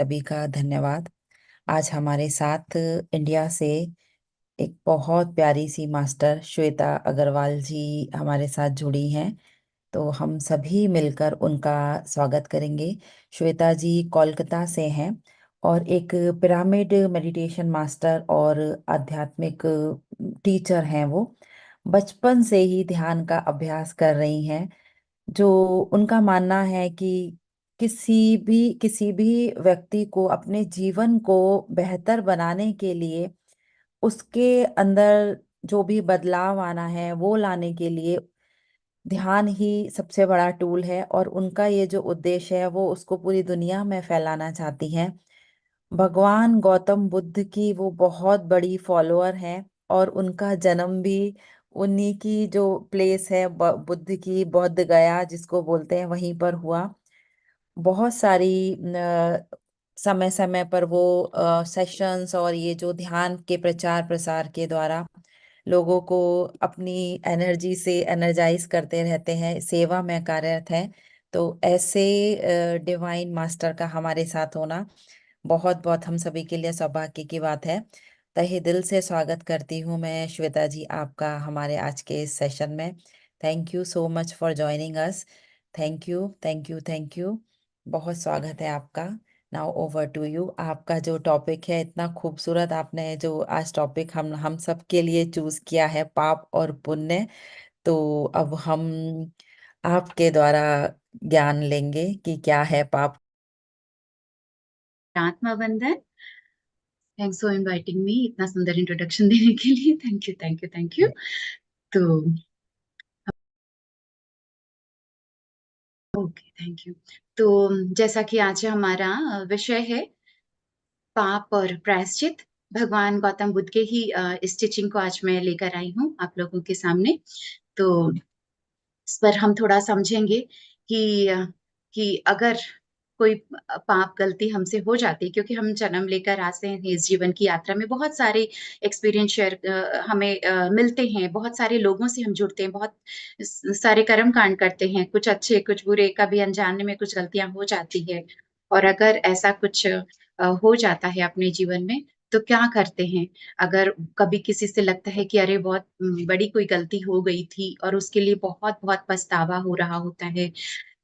सभी का धन्यवाद। आज हमारे साथ इंडिया से एक बहुत प्यारी सी मास्टर श्वेता अग्रवाल जी हमारे साथ जुड़ी हैं। तो हम सभी मिलकर उनका स्वागत करेंगे। श्वेता जी कोलकाता से हैं और एक पिरामिड मेडिटेशन मास्टर और आध्यात्मिक टीचर हैं। वो बचपन से ही ध्यान का अभ्यास कर रही हैं। जो उनका मानना है कि किसी भी व्यक्ति को अपने जीवन को बेहतर बनाने के लिए उसके अंदर जो भी बदलाव आना है वो लाने के लिए ध्यान ही सबसे बड़ा टूल है। और उनका ये जो उद्देश्य है वो उसको पूरी दुनिया में फैलाना चाहती हैं। भगवान गौतम बुद्ध की वो बहुत बड़ी फॉलोअर हैं और उनका जन्म भी उन्हीं की जो प्लेस है बुद्ध की बौद्ध गया जिसको बोलते हैं वहीं पर हुआ। बहुत सारी समय समय पर वो सेशंस और ये जो ध्यान के प्रचार प्रसार के द्वारा लोगों को अपनी एनर्जी से एनर्जाइज करते रहते हैं, सेवा में कार्यरत हैं। तो ऐसे डिवाइन मास्टर का हमारे साथ होना बहुत बहुत हम सभी के लिए सौभाग्य की बात है। तहे दिल से स्वागत करती हूँ मैं श्वेता जी आपका हमारे आज के इस सेशन में। Thank you so much for joining us. Thank you, thank you, thank you. बहुत स्वागत है आपका। Now over to you. आपका जो टॉपिक है इतना खूबसूरत, आपने जो आज टॉपिक हम सब के लिए चूज किया है, पाप और पुण्य। तो अब हम आपके द्वारा ज्ञान लेंगे कि क्या है पाप। आत्मा बंधन। थैंक्स फॉर इनवाइटिंग मी, इतना सुंदर इंट्रोडक्शन देने के लिए। Thank you, thank you, thank you. तो ओके, थैंक यू। तो जैसा कि आज हमारा विषय है पाप और प्रायश्चित, भगवान गौतम बुद्ध के ही इस टीचिंग को आज मैं लेकर आई हूँ आप लोगों के सामने। तो इस पर हम थोड़ा समझेंगे कि कि अगर कोई पाप गलती हमसे हो जाती है, क्योंकि हम जन्म लेकर आते हैं इस जीवन की यात्रा में, बहुत सारे एक्सपीरियंस शेयर हमें मिलते हैं, बहुत सारे लोगों से हम जुड़ते हैं, बहुत सारे कर्म कांड करते हैं, कुछ अच्छे कुछ बुरे, कभी अनजाने में कुछ गलतियां हो जाती है। और अगर ऐसा कुछ हो जाता है अपने जीवन में, तो क्या करते हैं? अगर कभी किसी से लगता है कि अरे बहुत बड़ी कोई गलती हो गई थी और उसके लिए बहुत बहुत पछतावा हो रहा होता है,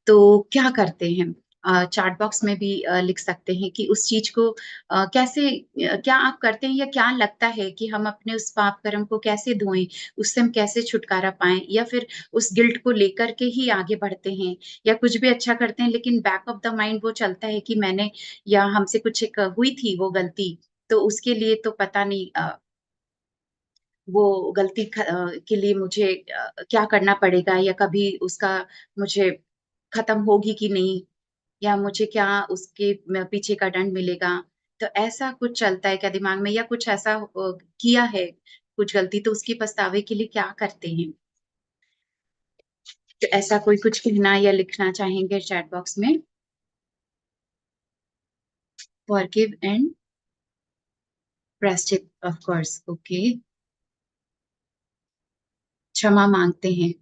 तो क्या करते हैं? चैट बॉक्स में भी लिख सकते हैं कि उस चीज को कैसे क्या आप करते हैं, या क्या लगता है कि हम अपने उस पाप कर्म को कैसे धोएं, उससे हम कैसे छुटकारा पाएं, या फिर उस गिल्ट को लेकर के ही आगे बढ़ते हैं, या कुछ भी अच्छा करते हैं लेकिन बैक ऑफ द माइंड वो चलता है कि मैंने या हमसे कुछ एक हुई थी वो गलती, तो उसके लिए तो पता नहीं वो गलती के लिए मुझे क्या करना पड़ेगा, या कभी उसका मुझे खत्म होगी कि नहीं, या मुझे क्या उसके पीछे का दंड मिलेगा। तो ऐसा कुछ चलता है क्या दिमाग में, या कुछ ऐसा किया है कुछ गलती, तो उसके पछतावे के लिए क्या करते हैं? तो ऐसा कोई कुछ कहना या लिखना चाहेंगे चैट बॉक्स में? फॉरगिव एंड प्रायश्चित, ऑफ कोर्स। ओके, क्षमा मांगते हैं।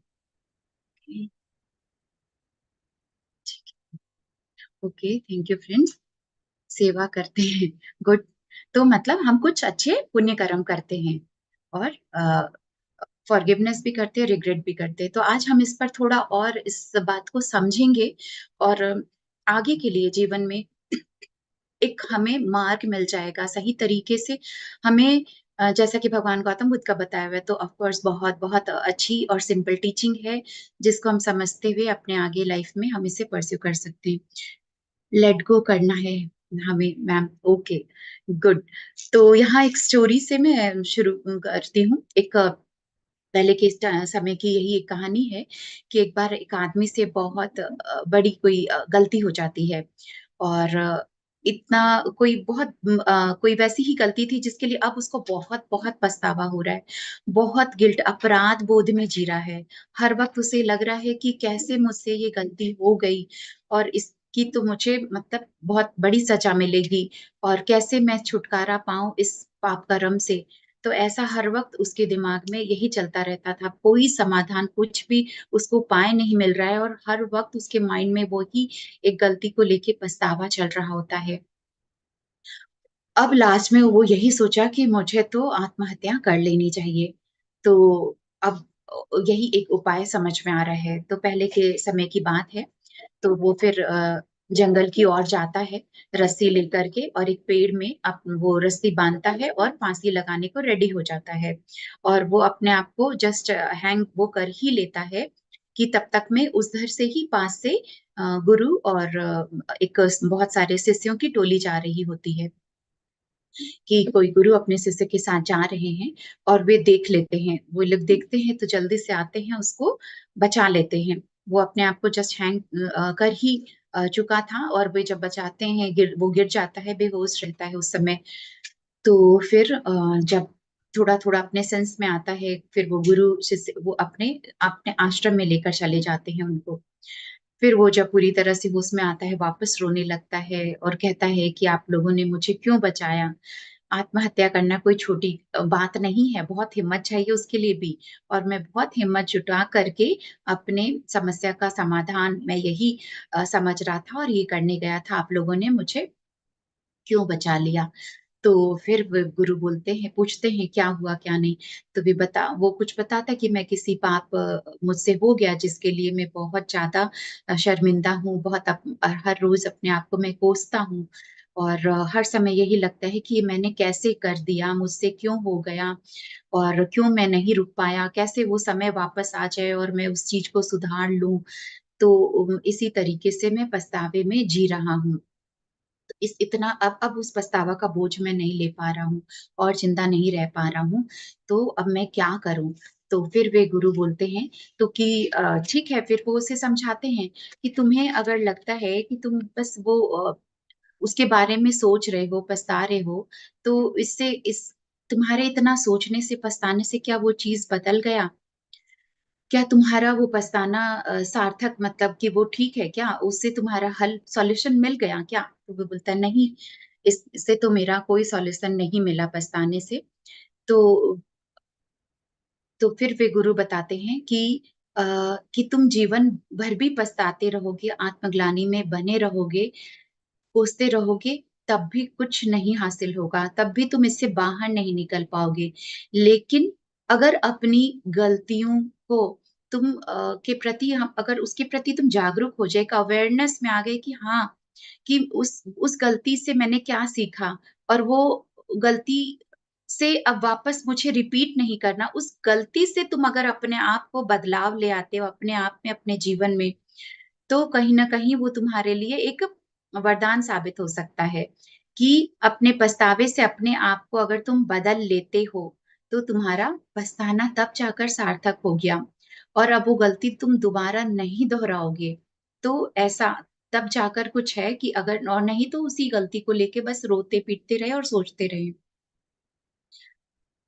Okay, thank you friends. सेवा करते हैं, गुड। तो मतलब हम कुछ अच्छे पुण्य कर्म करते हैं और फॉरगिवनेस भी करते हैं, रिग्रेट भी करते हैं। तो आज हम इस पर थोड़ा और इस बात को समझेंगे, और आगे के लिए जीवन में एक हमें मार्ग मिल जाएगा सही तरीके से। हमें जैसा कि भगवान गौतम बुद्ध का बताया हुआ है, तो ऑफ कोर्स बहुत बहुत अच्छी और सिंपल टीचिंग है, जिसको हम समझते हुए अपने आगे लाइफ में हम इसे परस्यू कर सकते हैं। लेट गो करना है हमें, मैम। Okay, good. तो यहाँ एक स्टोरी से मैं शुरू करती हूँ। एक पहले के समय की यही एक कहानी है कि एक बार एक आदमी से बहुत बड़ी कोई गलती हो जाती है, और इतना कोई बहुत कोई वैसी ही गलती थी जिसके लिए अब उसको बहुत बहुत पछतावा हो रहा है, बहुत गिल्ट, अपराध बोध में जी रहा है। हर वक्त उसे लग रहा है कि कैसे मुझसे ये गलती हो गई, और इसकी तो मुझे मतलब बहुत बड़ी सजा मिलेगी, और कैसे मैं छुटकारा पाऊं इस पाप कर्म से। तो ऐसा हर वक्त उसके दिमाग में यही चलता रहता था, कोई समाधान कुछ भी उसको उपाय नहीं मिल रहा है, और हर वक्त उसके माइंड में वो ही एक गलती को लेके पछतावा चल रहा होता है। अब लास्ट में वो यही सोचा कि मुझे तो आत्महत्या कर लेनी चाहिए। तो अब यही एक उपाय समझ में आ रहा है। तो पहले के समय की बात है। तो वो फिर जंगल की ओर जाता है रस्सी लेकर के, और एक पेड़ में वो रस्सी बांधता है और फांसी लगाने को रेडी हो जाता है। और वो अपने आप को जस्ट हैंग वो कर ही लेता है कि तब तक में उधर से ही पास से गुरु और एक बहुत सारे शिष्यों की टोली जा रही होती है, कि कोई गुरु अपने शिष्य के साथ जा रहे हैं। और वे देख लेते हैं, वो लोग देखते हैं तो जल्दी से आते हैं, उसको बचा लेते हैं। वो अपने आप को जस्ट हैंग कर ही चुका था, और वे जब बचाते हैं, वो गिर जाता है, बेहोश रहता है उस समय। तो फिर जब थोड़ा थोड़ा अपने सेंस में आता है, फिर वो गुरु शिष्य वो अपने अपने आश्रम में लेकर चले जाते हैं उनको। फिर वो जब पूरी तरह से होश में आता है, वापस रोने लगता है और कहता है कि आप लोगों ने मुझे क्यों बचाया। आत्महत्या करना कोई छोटी बात नहीं है, बहुत हिम्मत चाहिए उसके लिए भी। और मैं बहुत हिम्मत जुटा करके अपने समस्या का समाधान मैं यही समझ रहा था और ये करने गया था, आप लोगों ने मुझे क्यों बचा लिया। तो फिर गुरु बोलते हैं, पूछते हैं क्या हुआ क्या नहीं। तो वो कुछ बताता कि मैं किसी पाप मुझसे हो गया जिसके लिए मैं बहुत ज्यादा शर्मिंदा हूँ, बहुत हर रोज अपने आप को मैं कोसता हूँ। और हर समय यही लगता है कि मैंने कैसे कर दिया, मुझसे क्यों हो गया, और क्यों मैं नहीं रुक पाया, कैसे वो समय वापस आ जाए और मैं उस चीज को सुधार लूं। तो इसी तरीके से मैं पछतावे में जी रहा हूँ। इस इतना अब उस पछतावा का बोझ मैं नहीं ले पा रहा हूँ और जिंदा नहीं रह पा रहा हूँ। तो अब मैं क्या करूं। तो फिर वे गुरु बोलते हैं तो कि ठीक है। फिर वो उसे समझाते हैं कि तुम्हें अगर लगता है कि तुम बस वो उसके बारे में सोच रहे हो, पछता रहे हो, तो इससे इस तुम्हारे इतना सोचने से, पछताने से क्या वो चीज बदल गया? क्या तुम्हारा वो पछताना सार्थक, मतलब कि वो ठीक है क्या? उससे तुम्हारा हल सॉल्यूशन मिल गया क्या? तो वो बोलता है नहीं, इससे तो मेरा कोई सॉल्यूशन नहीं मिला पछताने से। तो फिर वे गुरु बताते हैं कि तुम जीवन भर भी पछताते रहोगे, आत्मग्लानि में बने रहोगे, कोसते रहोगे, तब भी कुछ नहीं हासिल होगा, तब भी तुम इससे बाहर नहीं निकल पाओगे। लेकिन अगर अपनी गलतियों को के प्रति, हम अगर उसके प्रति तुम जागरूक हो जाए, अवेयरनेस में आ गए कि हाँ, कि उस गलती से मैंने क्या सीखा, और वो गलती से अब वापस मुझे रिपीट नहीं करना, उस गलती से तुम अगर अपने आप को बदलाव ले आते हो अपने आप में, अपने जीवन में, तो कहीं ना कहीं वो तुम्हारे लिए एक वरदान साबित हो सकता है। कि अपने पछतावे से अपने आप को अगर तुम बदल लेते हो, तो तुम्हारा पछताना तब जाकर सार्थक हो गया, और अब वो गलती तुम दोबारा नहीं दोहराओगे। तो ऐसा तब जाकर कुछ है कि अगर, और नहीं तो उसी गलती को लेके बस रोते पीटते रहे और सोचते रहे।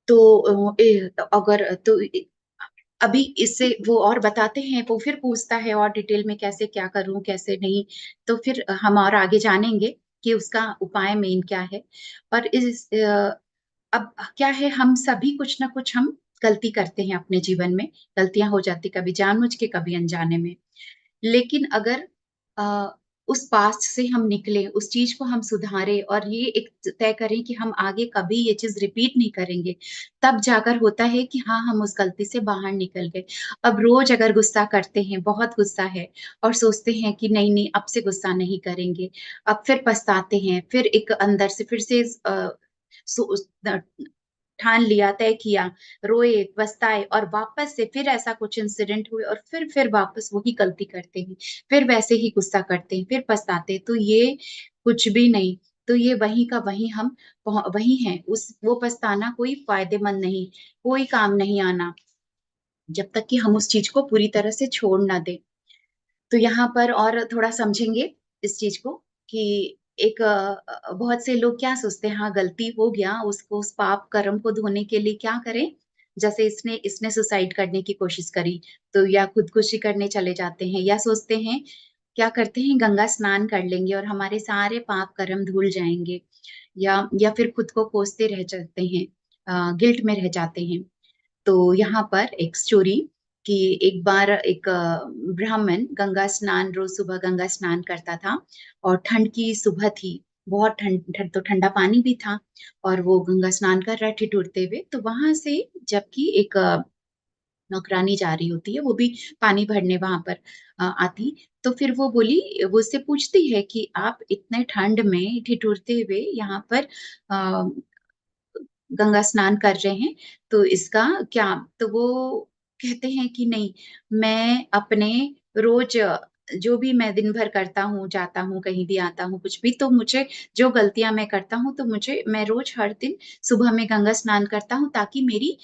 तो अगर तो अभी इससे वो और बताते हैं, वो फिर पूछता है और डिटेल में कैसे क्या करूं कैसे नहीं। तो फिर हम और आगे जानेंगे कि उसका उपाय मेन क्या है। और अब क्या है, हम सभी कुछ ना कुछ हम गलती करते हैं अपने जीवन में। गलतियां हो जाती, कभी जानबूझ के कभी अनजाने में। लेकिन अगर आ, उस पास्ट से हम निकले, उस चीज को हम सुधारे, और ये एक तय करें कि हम आगे कभी ये चीज रिपीट नहीं करेंगे, तब जाकर होता है कि हाँ, हम उस गलती से बाहर निकल गए। अब रोज अगर गुस्सा करते हैं, बहुत गुस्सा है, और सोचते हैं कि नहीं नहीं अब से गुस्सा नहीं करेंगे, अब फिर पछताते हैं, फिर एक अंदर से फिर से ठान लिया, तय किया, रोए, पछताए, और वापस से फिर ऐसा कुछ इंसिडेंट हुए, और फिर वापस वही गलती करते हैं, फिर वैसे ही गुस्सा करते हैं, फिर पछताते हैं। तो ये कुछ भी नहीं। तो ये वही का वही हम वही हैं। उस वो पछताना कोई फायदेमंद नहीं, कोई काम नहीं आना, जब तक कि हम उस चीज को पूरी तरह से छोड़ ना दें। तो यहाँ पर और थोड़ा समझेंगे इस चीज को, कि एक बहुत से लोग क्या सोचते हैं, हाँ गलती हो गया, उसको उस पाप कर्म को धोने के लिए क्या करें। जैसे इसने इसने सुसाइड करने की कोशिश करी, तो या खुदकुशी करने चले जाते हैं, या सोचते हैं, क्या करते हैं, गंगा स्नान कर लेंगे और हमारे सारे पाप कर्म धुल जाएंगे। या फिर खुद को कोसते रह जाते हैं, गिल्ट में रह जाते हैं। तो यहाँ पर एक स्टोरी, कि एक बार एक ब्राह्मण गंगा स्नान, रोज सुबह गंगा स्नान करता था, और ठंड की सुबह थी, बहुत तो ठंडा पानी भी था, और वो गंगा स्नान कर रहा है ठिठुरते हुए। तो वहां से जबकि एक नौकरानी जा रही होती है, वो भी पानी भरने वहां पर आती, तो फिर वो बोली, वो उससे पूछती है कि आप इतने ठंड में ठिठुरते हुए यहाँ पर गंगा स्नान कर रहे हैं, तो इसका क्या? तो वो कहते हैं कि नहीं, मैं अपने रोज जो भी मैं दिन भर करता हूँ, जाता हूँ, कहीं भी आता हूँ, कुछ भी, तो मुझे जो गलतियां मैं करता हूँ, तो मैं रोज हर दिन सुबह में गंगा स्नान करता हूँ, ताकि मेरी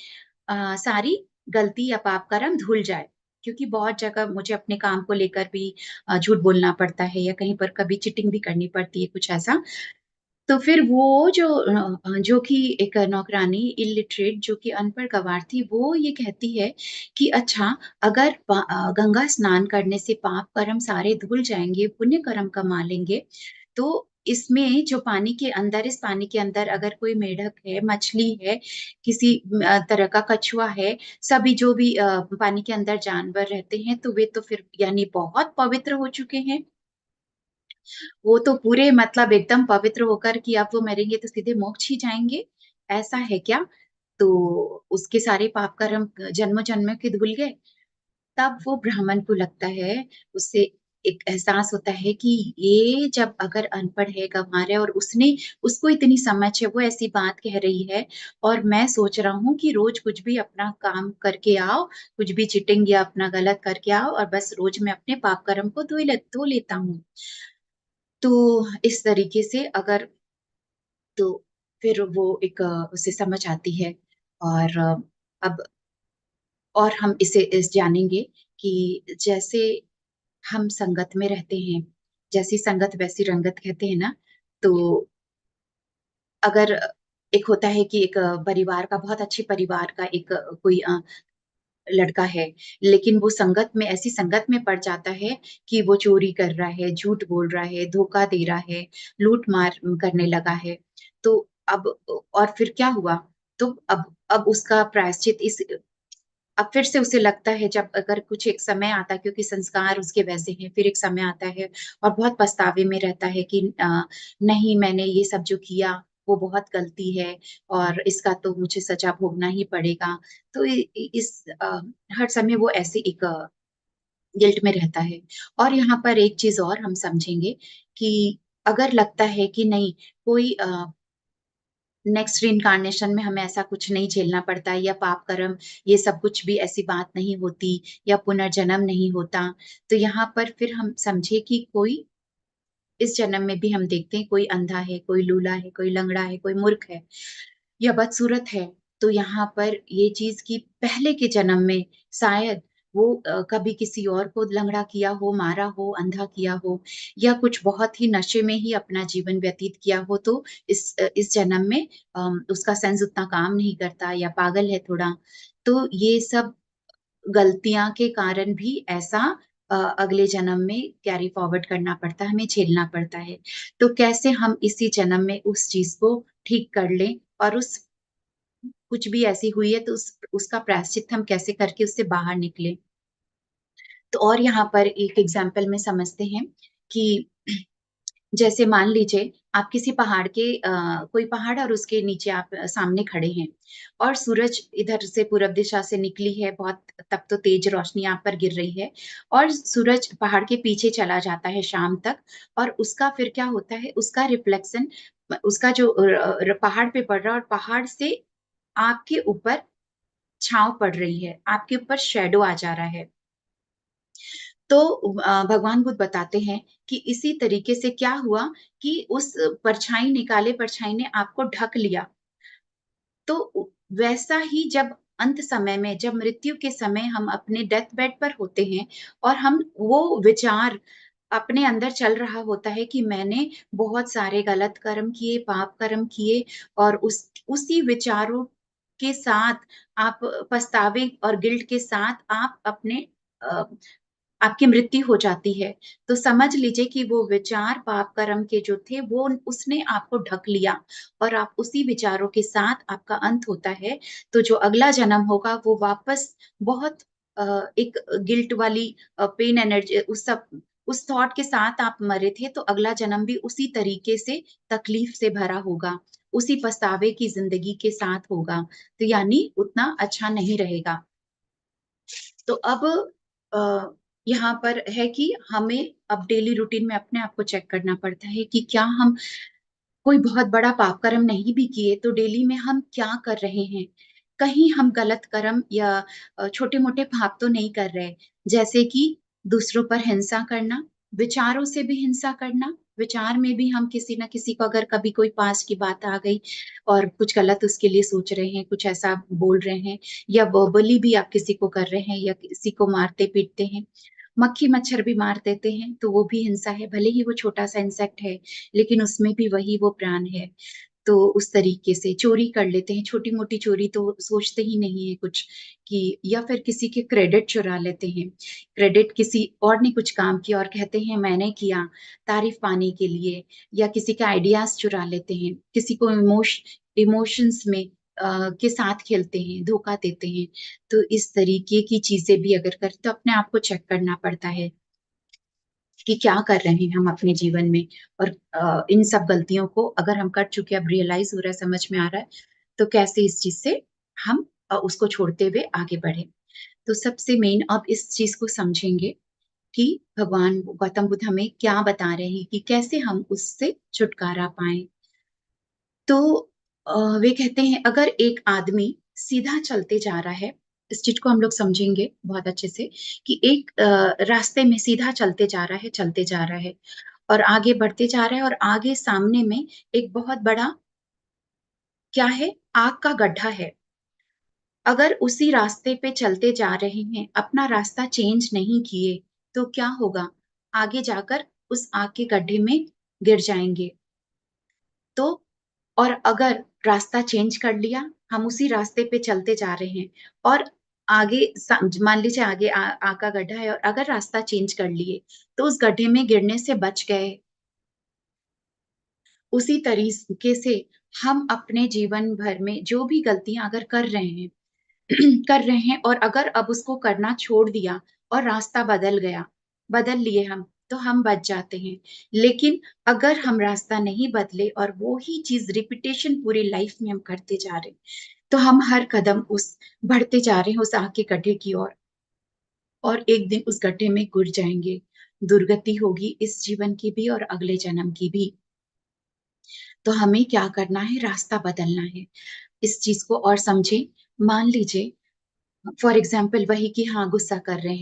सारी गलती या पाप कर्म धुल जाए। क्योंकि बहुत जगह मुझे अपने काम को लेकर भी झूठ बोलना पड़ता है, या कहीं पर कभी चीटिंग भी करनी पड़ती है, कुछ ऐसा। तो फिर वो जो कि एक नौकरानी इलिटरेट, जो कि अनपढ़ गवार थी, वो ये कहती है कि अच्छा, अगर गंगा स्नान करने से पाप कर्म सारे धुल जाएंगे, पुण्य कर्म कमा लेंगे, तो इसमें जो पानी के अंदर, इस पानी के अंदर अगर कोई मेढक है, मछली है, किसी तरह का कछुआ है, सभी जो भी पानी के अंदर जानवर रहते हैं, तो वे तो फिर यानी बहुत पवित्र हो चुके हैं। वो तो पूरे मतलब एकदम पवित्र होकर कि अब वो मरेंगे तो सीधे मोक्ष ही जाएंगे, ऐसा है क्या? तो उसके सारे पाप कर्म जन्म जन्म के धुल गए। तब वो ब्राह्मण को लगता है, उससे एक एहसास होता है कि ये जब अगर अनपढ़ है, गंवार है, और उसको इतनी समझ है, वो ऐसी बात कह रही है, और मैं सोच रहा हूँ कि रोज कुछ भी अपना काम करके आओ, कुछ भी चिटिंग या अपना गलत करके आओ, और बस रोज मैं अपने पाप कर्म को धो लेता हूँ। तो इस तरीके से अगर, तो फिर वो एक उसे समझ आती है। और अब और हम इस जानेंगे कि जैसे हम संगत में रहते हैं, जैसी संगत वैसी रंगत कहते हैं ना। तो अगर एक होता है कि एक परिवार का, बहुत अच्छे परिवार का एक कोई लड़का है, लेकिन वो संगत में, ऐसी संगत में पड़ जाता है कि वो चोरी कर रहा है, झूठ बोल रहा है, धोखा दे रहा है, लूट मार करने लगा है। तो अब, और फिर क्या हुआ? तो अब उसका प्रायश्चित इस, अब फिर से उसे लगता है, जब अगर कुछ एक समय आता है, क्योंकि संस्कार उसके वैसे हैं, फिर एक समय आता है और बहुत पछतावे में रहता है कि नहीं, मैंने ये सब जो किया वो बहुत गलती है, और इसका तो मुझे सजा भोगना ही पड़ेगा। तो हर समय वो ऐसे एक गिल्ट में रहता है। और यहाँ पर एक चीज और हम समझेंगे कि अगर लगता है कि नहीं, कोई नेक्स्ट रिइंकार्नेशन में हमें ऐसा कुछ नहीं झेलना पड़ता, या पाप कर्म, ये सब कुछ भी ऐसी बात नहीं होती, या पुनर्जन्म नहीं होता, तो यहाँ पर फिर हम समझे कि कोई, इस जन्म में भी हम देखते हैं, कोई अंधा है, कोई लूला है, कोई लंगड़ा है, कोई मूर्ख है, या बदसूरत है। तो यहाँ पर ये चीज की पहले के जन्म में शायद वो कभी किसी और को लंगड़ा किया हो, मारा हो, अंधा किया हो, या कुछ बहुत ही नशे में ही अपना जीवन व्यतीत किया हो, तो इस जन्म में उसका सेंस उतना काम नहीं करता, या पागल है थोड़ा। तो ये सब गलतियां के कारण भी ऐसा अगले जन्म में कैरी फॉरवर्ड करना पड़ता है, हमें झेलना पड़ता है। तो कैसे हम इसी जन्म में उस चीज को ठीक कर लें, और उस कुछ भी ऐसी हुई है तो उसका प्रायश्चित हम कैसे करके उससे बाहर निकले। तो और यहाँ पर एक एग्जाम्पल में समझते हैं कि जैसे मान लीजिए, आप किसी पहाड़ के कोई पहाड़, और उसके नीचे आप सामने खड़े हैं, और सूरज इधर से पूरब दिशा से निकली है बहुत, तब तो तेज रोशनी आप पर गिर रही है, और सूरज पहाड़ के पीछे चला जाता है शाम तक, और उसका फिर क्या होता है, उसका रिफ्लेक्शन, उसका जो पहाड़ पे पड़ रहा है, और पहाड़ से आपके ऊपर छांव पड़ रही है, आपके ऊपर शेडो आ जा रहा है। तो भगवान बुद्ध बताते हैं कि इसी तरीके से क्या हुआ, कि उस परछाई ने, काले परछाई ने आपको ढक लिया। तो वैसा ही जब अंत समय में, जब मृत्यु के समय हम अपने डेथ बेड पर होते हैं, और हम वो विचार अपने अंदर चल रहा होता है कि मैंने बहुत सारे गलत कर्म किए, पाप कर्म किए, और उसी विचारों के साथ आप पछतावे और गिल्ट के साथ आप अपने अ, आपकी मृत्यु हो जाती है। तो समझ लीजिए कि वो विचार पाप कर्म के जो थे, वो उसने आपको ढक लिया, और आप उसी विचारों के साथ आपका अंत होता है। तो जो अगला जन्म होगा, वो वापस बहुत एक गिल्ट वाली पेन एनर्जी, उस सब उस थॉट के साथ आप मरे थे तो अगला जन्म भी उसी तरीके से तकलीफ से भरा होगा, उसी पछतावे की जिंदगी के साथ होगा, तो यानी उतना अच्छा नहीं रहेगा। तो अब यहाँ पर है कि हमें अब डेली रूटीन में अपने आप को चेक करना पड़ता है कि क्या हम कोई बहुत बड़ा पाप कर्म नहीं भी किए तो डेली में हम क्या कर रहे हैं, कहीं हम गलत कर्म या छोटे मोटे पाप तो नहीं कर रहे, जैसे कि दूसरों पर हिंसा करना, विचारों से भी हिंसा करना। विचार में भी हम किसी ना किसी को, अगर कभी कोई पास की बात आ गई और कुछ गलत उसके लिए सोच रहे हैं, कुछ ऐसा बोल रहे हैं, या वर्बली भी आप किसी को कर रहे हैं या किसी को मारते पीटते हैं, मक्खी मच्छर भी मार देते हैं तो वो भी हिंसा है, भले ही वो छोटा सा इंसेक्ट है लेकिन उसमें भी वही वो प्राण है। तो उस तरीके से चोरी कर लेते हैं, छोटी मोटी चोरी तो सोचते ही नहीं है कुछ कि, या फिर किसी के क्रेडिट चुरा लेते हैं, क्रेडिट किसी और ने कुछ काम किया और कहते हैं मैंने किया, तारीफ पाने के लिए, या किसी का आइडियाज चुरा लेते हैं, किसी को इमोशंस में के साथ खेलते हैं, धोखा देते हैं। तो इस तरीके की चीजें भी अगर करते तो अपने आप को चेक करना पड़ता है कि क्या कर रहे हैं हम अपने जीवन में, और इन सब गलतियों को अगर हम कर चुके, अब रियलाइज हो रहा है, समझ में आ रहा है, तो कैसे इस चीज से हम उसको छोड़ते हुए आगे बढ़े। तो सबसे मेन अब इस चीज को समझेंगे कि भगवान गौतम बुद्ध हमें क्या बता रहे हैं कि कैसे हम उससे छुटकारा पाए। तो वे कहते हैं अगर एक आदमी सीधा चलते जा रहा है, इस चीज को हम लोग समझेंगे बहुत अच्छे से कि एक रास्ते में सीधा चलते जा रहा है, चलते जा रहा है और आगे बढ़ते जा रहा है, और आगे सामने में एक बहुत बड़ा क्या है, आग का गड्ढा है। अगर उसी रास्ते पे चलते जा रहे हैं, अपना रास्ता चेंज नहीं किए, तो क्या होगा, आगे जाकर उस आग के गड्ढे में गिर जाएंगे। तो और अगर रास्ता चेंज कर लिया, हम उसी रास्ते पे चलते जा रहे हैं और आगे मान लीजिए आगे आग का गड्ढा है, और अगर रास्ता चेंज कर लिए तो उस गड्ढे में गिरने से बच गए। उसी तरीके से हम अपने जीवन भर में जो भी गलतियां अगर कर रहे हैं कर रहे हैं, और अगर अब उसको करना छोड़ दिया और रास्ता बदल गया, बदल लिए तो हम बच जाते हैं। लेकिन अगर हम रास्ता नहीं बदले और वो ही चीज रिपीटेशन पूरी लाइफ में हम करते जा रहे हैं, तो हम हर कदम उस बढ़ते जा रहे हैं उस आग के गड्ढे की ओर, और एक दिन उस गड्ढे में गिर जाएंगे। दुर्गति होगी इस जीवन की भी और अगले जन्म की भी। तो हमें क्या करना है, रास्ता बदलना है। इस चीज को और समझे। मान लीजिए फॉर एग्जाम्पल वही कि हाँ गुस्सा कर रहे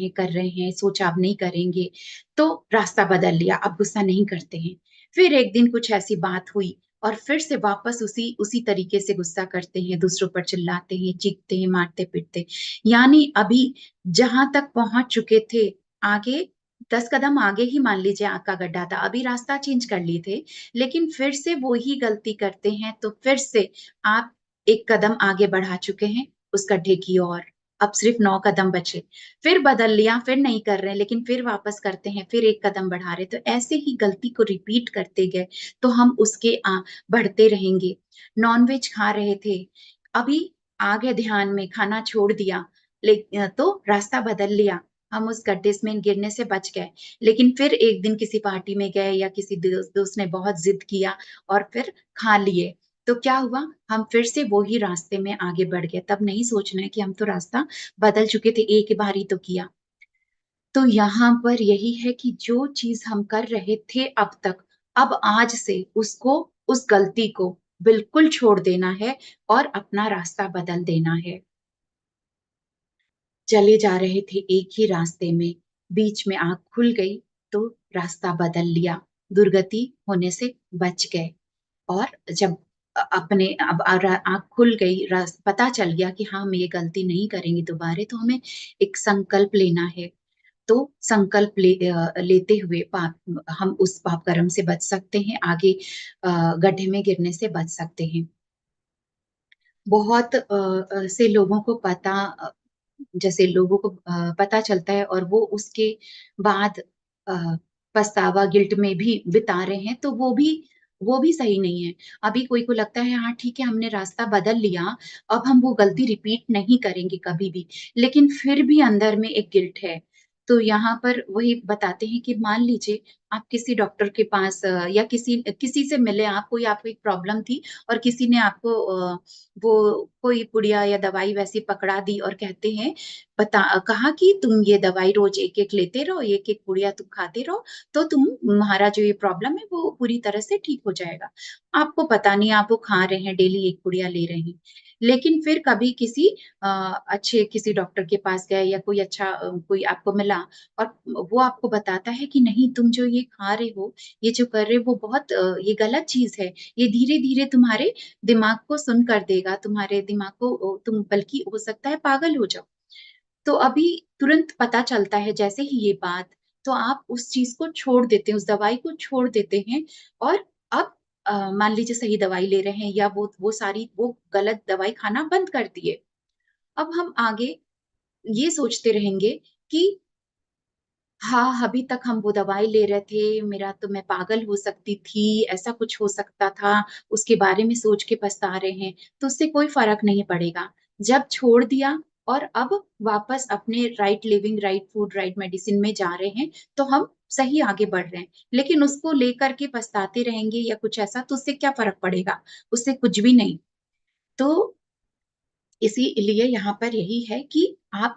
हैं, सोचा अब नहीं करेंगे, तो रास्ता बदल लिया, अब गुस्सा नहीं करते हैं। फिर एक दिन कुछ ऐसी बात हुई और फिर से वापस उसी उसी तरीके से गुस्सा करते हैं, दूसरों पर चिल्लाते हैं, चीखते हैं, मारते पीटते। यानी अभी जहां तक पहुंच चुके थे, आगे 10 कदम आगे ही मान लीजिए आग का गड्ढा था, अभी रास्ता चेंज कर लिए थे, लेकिन फिर से वो ही गलती करते हैं, तो फिर से आप एक कदम आगे बढ़ा चुके हैं उस गड्ढे की ओर। अब सिर्फ 9 कदम बचे, फिर बदल लिया, फिर नहीं कर रहे, लेकिन फिर वापस करते हैं, फिर एक कदम बढ़ा रहे, तो ऐसे ही गलती को रिपीट करते गए तो हम उसके बढ़ते रहेंगे। नॉनवेज खा रहे थे, अभी आगे ध्यान में खाना छोड़ दिया, तो रास्ता बदल लिया, हम उस गड्ढे में गिरने से बच गए। लेकिन फिर एक दिन किसी पार्टी में गए या किसी दोस्त ने बहुत जिद किया और फिर खा लिए, तो क्या हुआ, हम फिर से वो ही रास्ते में आगे बढ़ गए। तब नहीं सोचना है कि हम तो रास्ता बदल चुके थे, एक बार ही तो किया। तो यहाँ पर यही है कि जो चीज हम कर रहे थे अब तक, अब आज से उसको, उस गलती को बिल्कुल छोड़ देना है और अपना रास्ता बदल देना है। चले जा रहे थे एक ही रास्ते में, बीच में आग खुल गई तो रास्ता बदल लिया, दुर्गति होने से बच गए। और जब अपने अब आँख खुल गई, पता चल गया कि हाँ हम ये गलती नहीं करेंगे दोबारा, तो हमें एक संकल्प लेना है। तो संकल्प लेते हुए पाप, हम उस पाप कर्म से बच सकते हैं, आगे गड्ढे में गिरने से बच सकते हैं। बहुत से लोगों को पता, जैसे लोगों को पता चलता है और वो उसके बाद अ, पछतावा गिल्ट में भी बिता रहे हैं, तो वो भी सही नहीं है। अभी कोई को लगता है हाँ ठीक है हमने रास्ता बदल लिया, अब हम वो गलती रिपीट नहीं करेंगे कभी भी, लेकिन फिर भी अंदर में एक गिल्ट है, तो यहाँ पर वही बताते हैं कि मान लीजिए आप किसी डॉक्टर के पास या किसी किसी से मिले, आपको या आपको एक प्रॉब्लम थी और किसी ने आपको वो कोई पुड़िया या दवाई वैसी पकड़ा दी और कहते हैं कहा कि तुम ये दवाई रोज एक एक लेते रहो, एक एक पुड़िया तुम खाते रहो, तो तुम्हारा जो ये प्रॉब्लम है वो पूरी तरह से ठीक हो जाएगा। आपको पता नहीं, आप वो खा रहे हैं, डेली एक पुड़िया ले रहे हैं, लेकिन फिर कभी किसी अच्छे किसी डॉक्टर के पास गए या कोई अच्छा कोई आपको मिला और वो आपको बताता है कि नहीं, तुम जो ये खा रहे हो, ये जो कर रहे हो वो बहुत ये गलत चीज है, ये धीरे धीरे तुम्हारे दिमाग को सुन कर देगा, तुम्हारे दिमाग को तुम बल्कि हो सकता है पागल हो जाओ। तो अभी तुरंत पता चलता है जैसे ही ये बात, तो आप उस चीज को छोड़ देते हैं, उस दवाई को छोड़ देते हैं और अब मान लीजिए सही दवाई ले रहे हैं या वो सारी वो गलत दवाई खाना बंद कर दिए। अब हम आगे ये सोचते रहेंगे कि हाँ, अभी तक हम वो दवाई ले रहे थे, मेरा तो मैं पागल हो सकती थी, ऐसा कुछ हो सकता था, उसके बारे में सोच के पछता रहे हैं, तो उससे कोई फर्क नहीं पड़ेगा। जब छोड़ दिया और अब वापस अपने right living, right food, right medicine में जा रहे हैं, तो हम सही आगे बढ़ रहे हैं। लेकिन उसको लेकर के पछताते रहेंगे या कुछ ऐसा, तो उससे क्या फर्क पड़ेगा? उससे कुछ भी नहीं। तो इसीलिए यहाँ पर यही है कि आप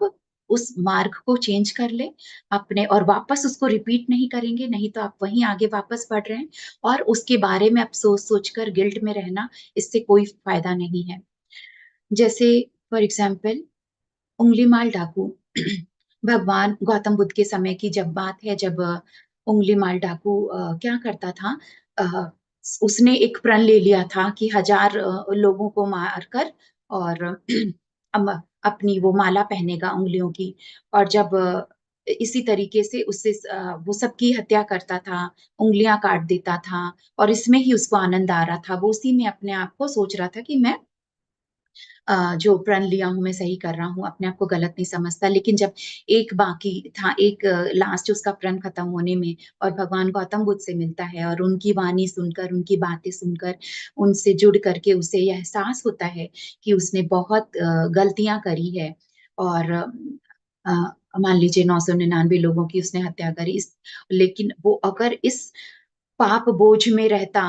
उस मार्ग को चेंज कर ले अपने, और वापस उसको रिपीट नहीं करेंगे, नहीं तो आप वहीं आगे वापस बढ़ रहे हैं और उसके बारे में आप सोच सोच कर गिल्ट में रहना, इससे कोई फायदा नहीं है। जैसे फॉर एग्जाम्पल उंगलीमाल डाकू भगवान गौतम बुद्ध के समय की जब बात है, जब उंगलीमाल डाकू क्या करता था, अ, उसने एक प्रण ले लिया था कि 1000 लोगों को मारकर और अपनी वो माला पहनेगा उंगलियों की। और जब इसी तरीके से उससे वो सबकी हत्या करता था, उंगलियां काट देता था और इसमें ही उसको आनंद आ रहा था, वो उसी में अपने आप को सोच रहा था कि मैं जो प्रण लिया हूं मैं सही कर रहा हूँ, अपने आप को गलत नहीं समझता। लेकिन जब एक बाकी था, एक लास्ट उसका प्रण खत्म होने में और भगवान गौतम बुद्ध से मिलता है और उनकी वाणी सुनकर, उनकी बातें सुनकर, उनसे जुड़ करके उसे यह एहसास होता है कि उसने बहुत गलतियां करी है और अ, मान लीजिए 999 लोगों की उसने हत्या करी लेकिन वो अगर इस पाप बोझ में रहता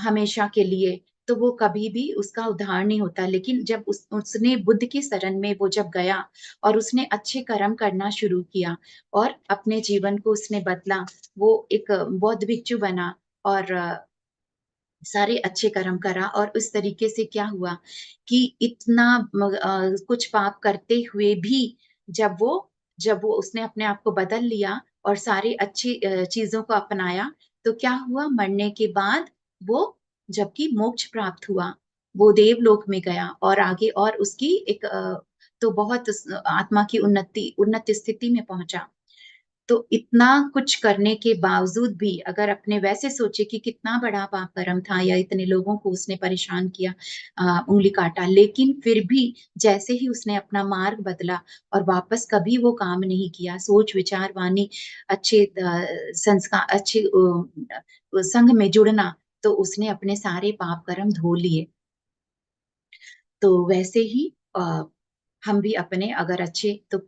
हमेशा के लिए, तो वो कभी भी उसका उद्धार नहीं होता। लेकिन जब उसने बुद्ध की शरण में वो जब गया और उसने अच्छे कर्म करना शुरू किया और अपने जीवन को उसने बदला, वो एक बौद्ध भिक्षु बना और सारे अच्छे कर्म करा। और उस तरीके से क्या हुआ कि इतना कुछ पाप करते हुए भी जब वो जब वो उसने अपने आप को बदल लिया और सारी अच्छी चीजों को अपनाया, तो क्या हुआ, मरने के बाद वो जबकि मोक्ष प्राप्त हुआ, वो देवलोक में गया और आगे और उसकी एक तो बहुत आत्मा की उन्नत स्थिति में पहुंचा। तो इतना कुछ करने के बावजूद भी अगर अपने वैसे सोचे कि कितना बड़ा पाप कर्म था या इतने लोगों को उसने परेशान किया, उंगली काटा, लेकिन फिर भी जैसे ही उसने अपना मार्ग बदला और वापस कभी वो काम नहीं किया, सोच विचार वाणी अच्छे संस्कार अच्छे संघ में जुड़ना, तो उसने अपने सारे पाप कर्म धो लिए। तो वैसे ही हम भी अपने अगर अच्छे तो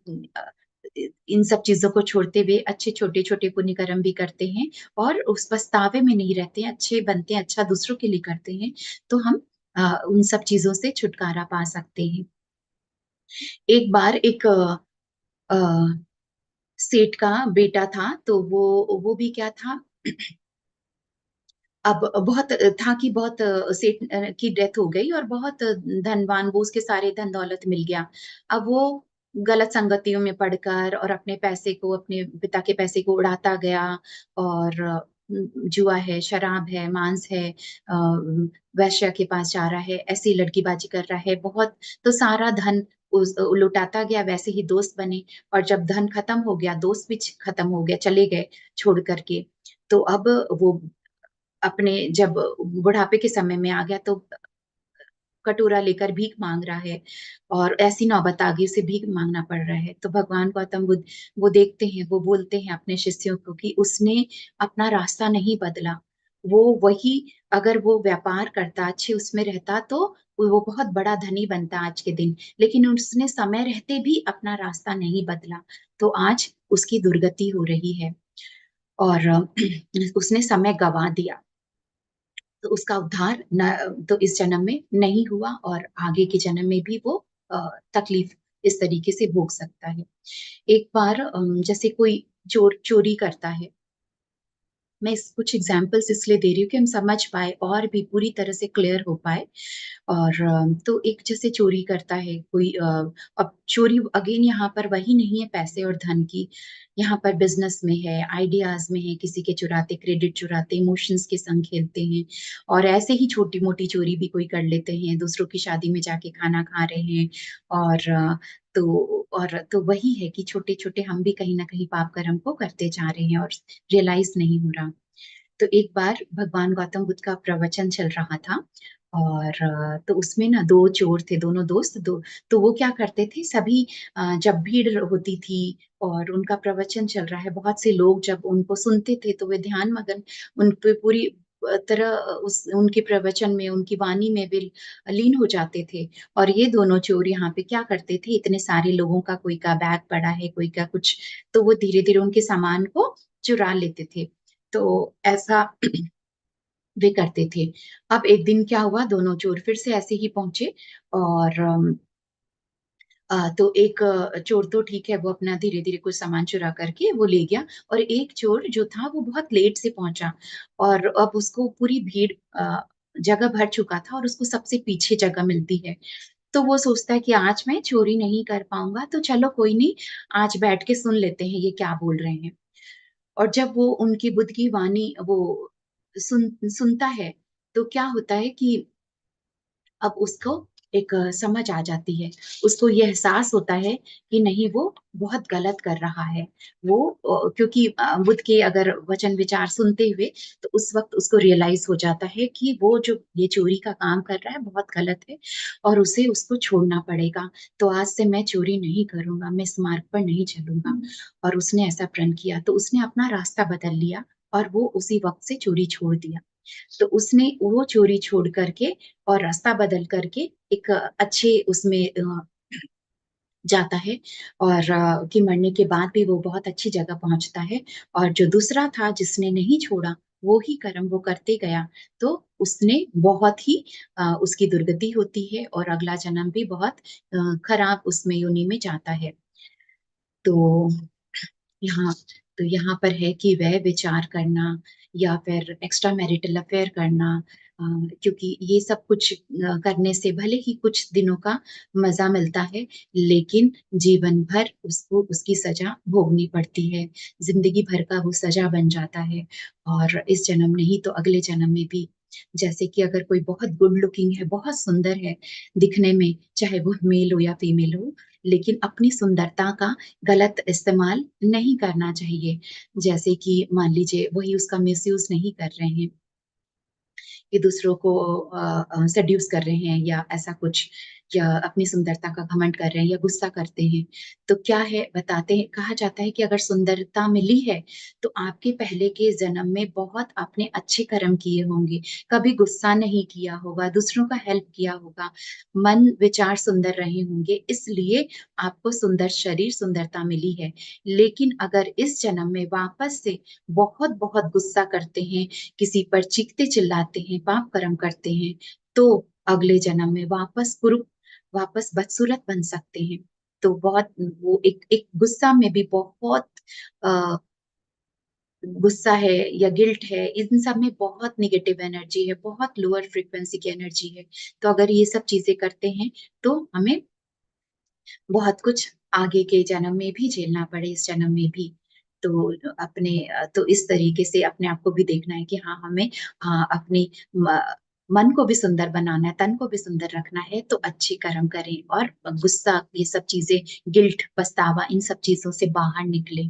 इन सब चीजों को छोड़ते हुए अच्छे छोटे छोटे पुण्य कर्म भी करते हैं और उस पछतावे में नहीं रहते हैं, अच्छे बनते हैं, अच्छा दूसरों के लिए करते हैं, तो हम उन सब चीजों से छुटकारा पा सकते हैं। एक बार एक अ, सेठ का बेटा था, तो वो भी क्या था, अब बहुत था कि बहुत सेठ की डेथ हो गई और बहुत धनवान, वो उसके सारे धन दौलत मिल गया। अब वो गलत संगतियों में पड़कर और अपने पैसे को, अपने पिता के पैसे को उड़ाता गया और जुआ है, शराब है, मांस है, वैश्या के पास जा रहा है, ऐसी लड़कीबाजी कर रहा है बहुत। तो सारा धन लुटाता गया, वैसे ही दोस्त बने और जब धन खत्म हो गया, दोस्त भी खत्म हो गया, चले गए छोड़ करके। तो अब वो अपने जब बुढ़ापे के समय में आ गया, तो कटोरा लेकर भीख मांग रहा है और ऐसी नौबत आ गई, उसे भीख मांगना पड़ रहा है। तो भगवान गौतम बुद्ध वो देखते हैं, वो बोलते हैं अपने शिष्यों को कि उसने अपना रास्ता नहीं बदला, वो वही, अगर वो व्यापार करता, अच्छे उसमें रहता, तो वो बहुत बड़ा धनी बनता आज के दिन, लेकिन उसने समय रहते भी अपना रास्ता नहीं बदला। तो आज उसकी दुर्गति हो रही है और उसने समय गंवा दिया, तो उसका उद्धार न तो इस जन्म में नहीं हुआ और आगे के जन्म में भी वो तकलीफ इस तरीके से भोग सकता है। एक बार जैसे कोई चोर चोरी करता है, मैं कुछ एग्जाम्पल्स इसलिए दे रही हूँ कि हम समझ पाए और भी पूरी तरह से क्लियर हो पाए। और तो एक जैसे चोरी करता है कोई, अब चोरी अगेन यहाँ पर वही नहीं है पैसे और धन की, यहाँ पर बिजनेस में है, आइडियाज में है, किसी के चुराते, क्रेडिट चुराते, इमोशंस के संग खेलते हैं। और ऐसे ही छोटी मोटी चोरी भी कोई कर लेते हैं, दूसरों की शादी में जाके खाना खा रहे हैं। और तो वही है कि छोटे छोटे हम भी कहीं ना कहीं पाप कर्म को करते जा रहे हैं और रियलाइज नहीं हो रहा। तो एक बार भगवान गौतम बुद्ध का प्रवचन चल रहा था और तो उसमें ना दो चोर थे, दोनों दोस्त दो। तो वो क्या करते थे, सभी जब भीड़ होती थी और उनका प्रवचन चल रहा है, बहुत से लोग जब उनको सुनते थे तो वे ध्यान मगन उन पे पूरी तरह उस उनके प्रवचन में, उनकी वाणी में वे लीन हो जाते थे। और ये दोनों चोर यहाँ पे क्या करते थे, इतने सारे लोगों का, कोई का बैग पड़ा है, कोई का कुछ, तो वो धीरे धीरे उनके सामान को चुरा लेते थे। तो ऐसा वे करते थे। अब एक दिन क्या हुआ, दोनों चोर फिर से ऐसे ही पहुंचे और तो एक चोर तो ठीक है, वो अपना धीरे धीरे कुछ सामान चुरा करके वो ले गया। और एक चोर जो था वो बहुत लेट से पहुंचा और अब उसको पूरी भीड़ जगह भर चुका था और उसको सबसे पीछे जगह मिलती है। तो वो सोचता है कि आज मैं चोरी नहीं कर पाऊंगा, तो चलो कोई नहीं, आज बैठ के सुन लेते हैं ये क्या बोल रहे हैं। और जब वो उनकी बुद्ध की वाणी वो सुनता है, तो क्या होता है कि अब उसको एक समझ आ जाती है, उसको ये एहसास होता है कि नहीं, वो बहुत गलत कर रहा है। वो क्योंकि बुद्ध के अगर वचन विचार सुनते हुए, तो उस वक्त उसको रियलाइज हो जाता है कि वो जो ये चोरी का काम कर रहा है बहुत गलत है और उसे उसको छोड़ना पड़ेगा। तो आज से मैं चोरी नहीं करूंगा, मैं इस मार्ग पर नहीं चलूंगा। और उसने ऐसा प्रण किया, तो उसने अपना रास्ता बदल लिया और वो उसी वक्त से चोरी छोड़ दिया। तो उसने वो चोरी छोड़ करके और रास्ता बदल करके एक अच्छे उसमें जाता है। और कि मरने के बाद भी वो बहुत अच्छी जगह पहुंचता है। और जो दूसरा था जिसने नहीं छोड़ा, वो ही कर्म वो करते गया, तो उसने बहुत ही उसकी दुर्गति होती है और अगला जन्म भी बहुत खराब उसमें योनि में जाता है। तो यहाँ तो यहाँ पर है कि वह विचार करना या फिर एक्स्ट्रा मैरिटल अफेयर करना, अ, क्योंकि ये सब कुछ करने से भले ही कुछ दिनों का मजा मिलता है, लेकिन जीवन भर उसको उसकी सजा भोगनी पड़ती है। जिंदगी भर का वो सजा बन जाता है। और इस जन्म नहीं तो अगले जन्म में भी, जैसे कि अगर कोई बहुत गुड लुकिंग है, बहुत सुंदर है दिखने में, चाहे वो मेल हो या फीमेल हो, लेकिन अपनी सुंदरता का गलत इस्तेमाल नहीं करना चाहिए। जैसे कि मान लीजिए वही उसका मिसयूज नहीं कर रहे हैं कि दूसरों को सेड्यूस कर रहे हैं या ऐसा कुछ, या अपनी सुंदरता का घमंड कर रहे हैं या गुस्सा करते हैं। तो क्या है, बताते हैं, कहा जाता है कि अगर सुंदरता मिली है, तो आपके पहले के जन्म में बहुत आपने अच्छे कर्म किए होंगे, कभी गुस्सा नहीं किया होगा, दूसरों का हेल्प किया होगा, मन विचार सुंदर रहे होंगे, इसलिए आपको सुंदर शरीर, सुंदरता मिली है। लेकिन अगर इस जन्म में वापस से बहुत बहुत गुस्सा करते हैं, किसी पर चीखते चिल्लाते हैं, पाप कर्म करते हैं, तो अगले जन्म में वापस कुरूप, वापस बदसूरत बन सकते हैं। तो बहुत वो एक एक गुस्सा में भी बहुत आ, गुस्सा है या गिल्ट है, इन सब में बहुत निगेटिव एनर्जी है, बहुत लोअर फ्रीक्वेंसी की एनर्जी है। तो अगर ये सब चीजें करते हैं, तो हमें बहुत कुछ आगे के जन्म में भी झेलना पड़े, इस जन्म में भी। तो अपने तो इस तरीके से अपने आप को भी देखना है कि हाँ, हमें अपनी मन को भी सुंदर बनाना है, तन को भी सुंदर रखना है, तो अच्छे कर्म करें और गुस्सा, ये सब चीजें, गिल्ट, पछतावा, इन सब चीजों से बाहर निकले।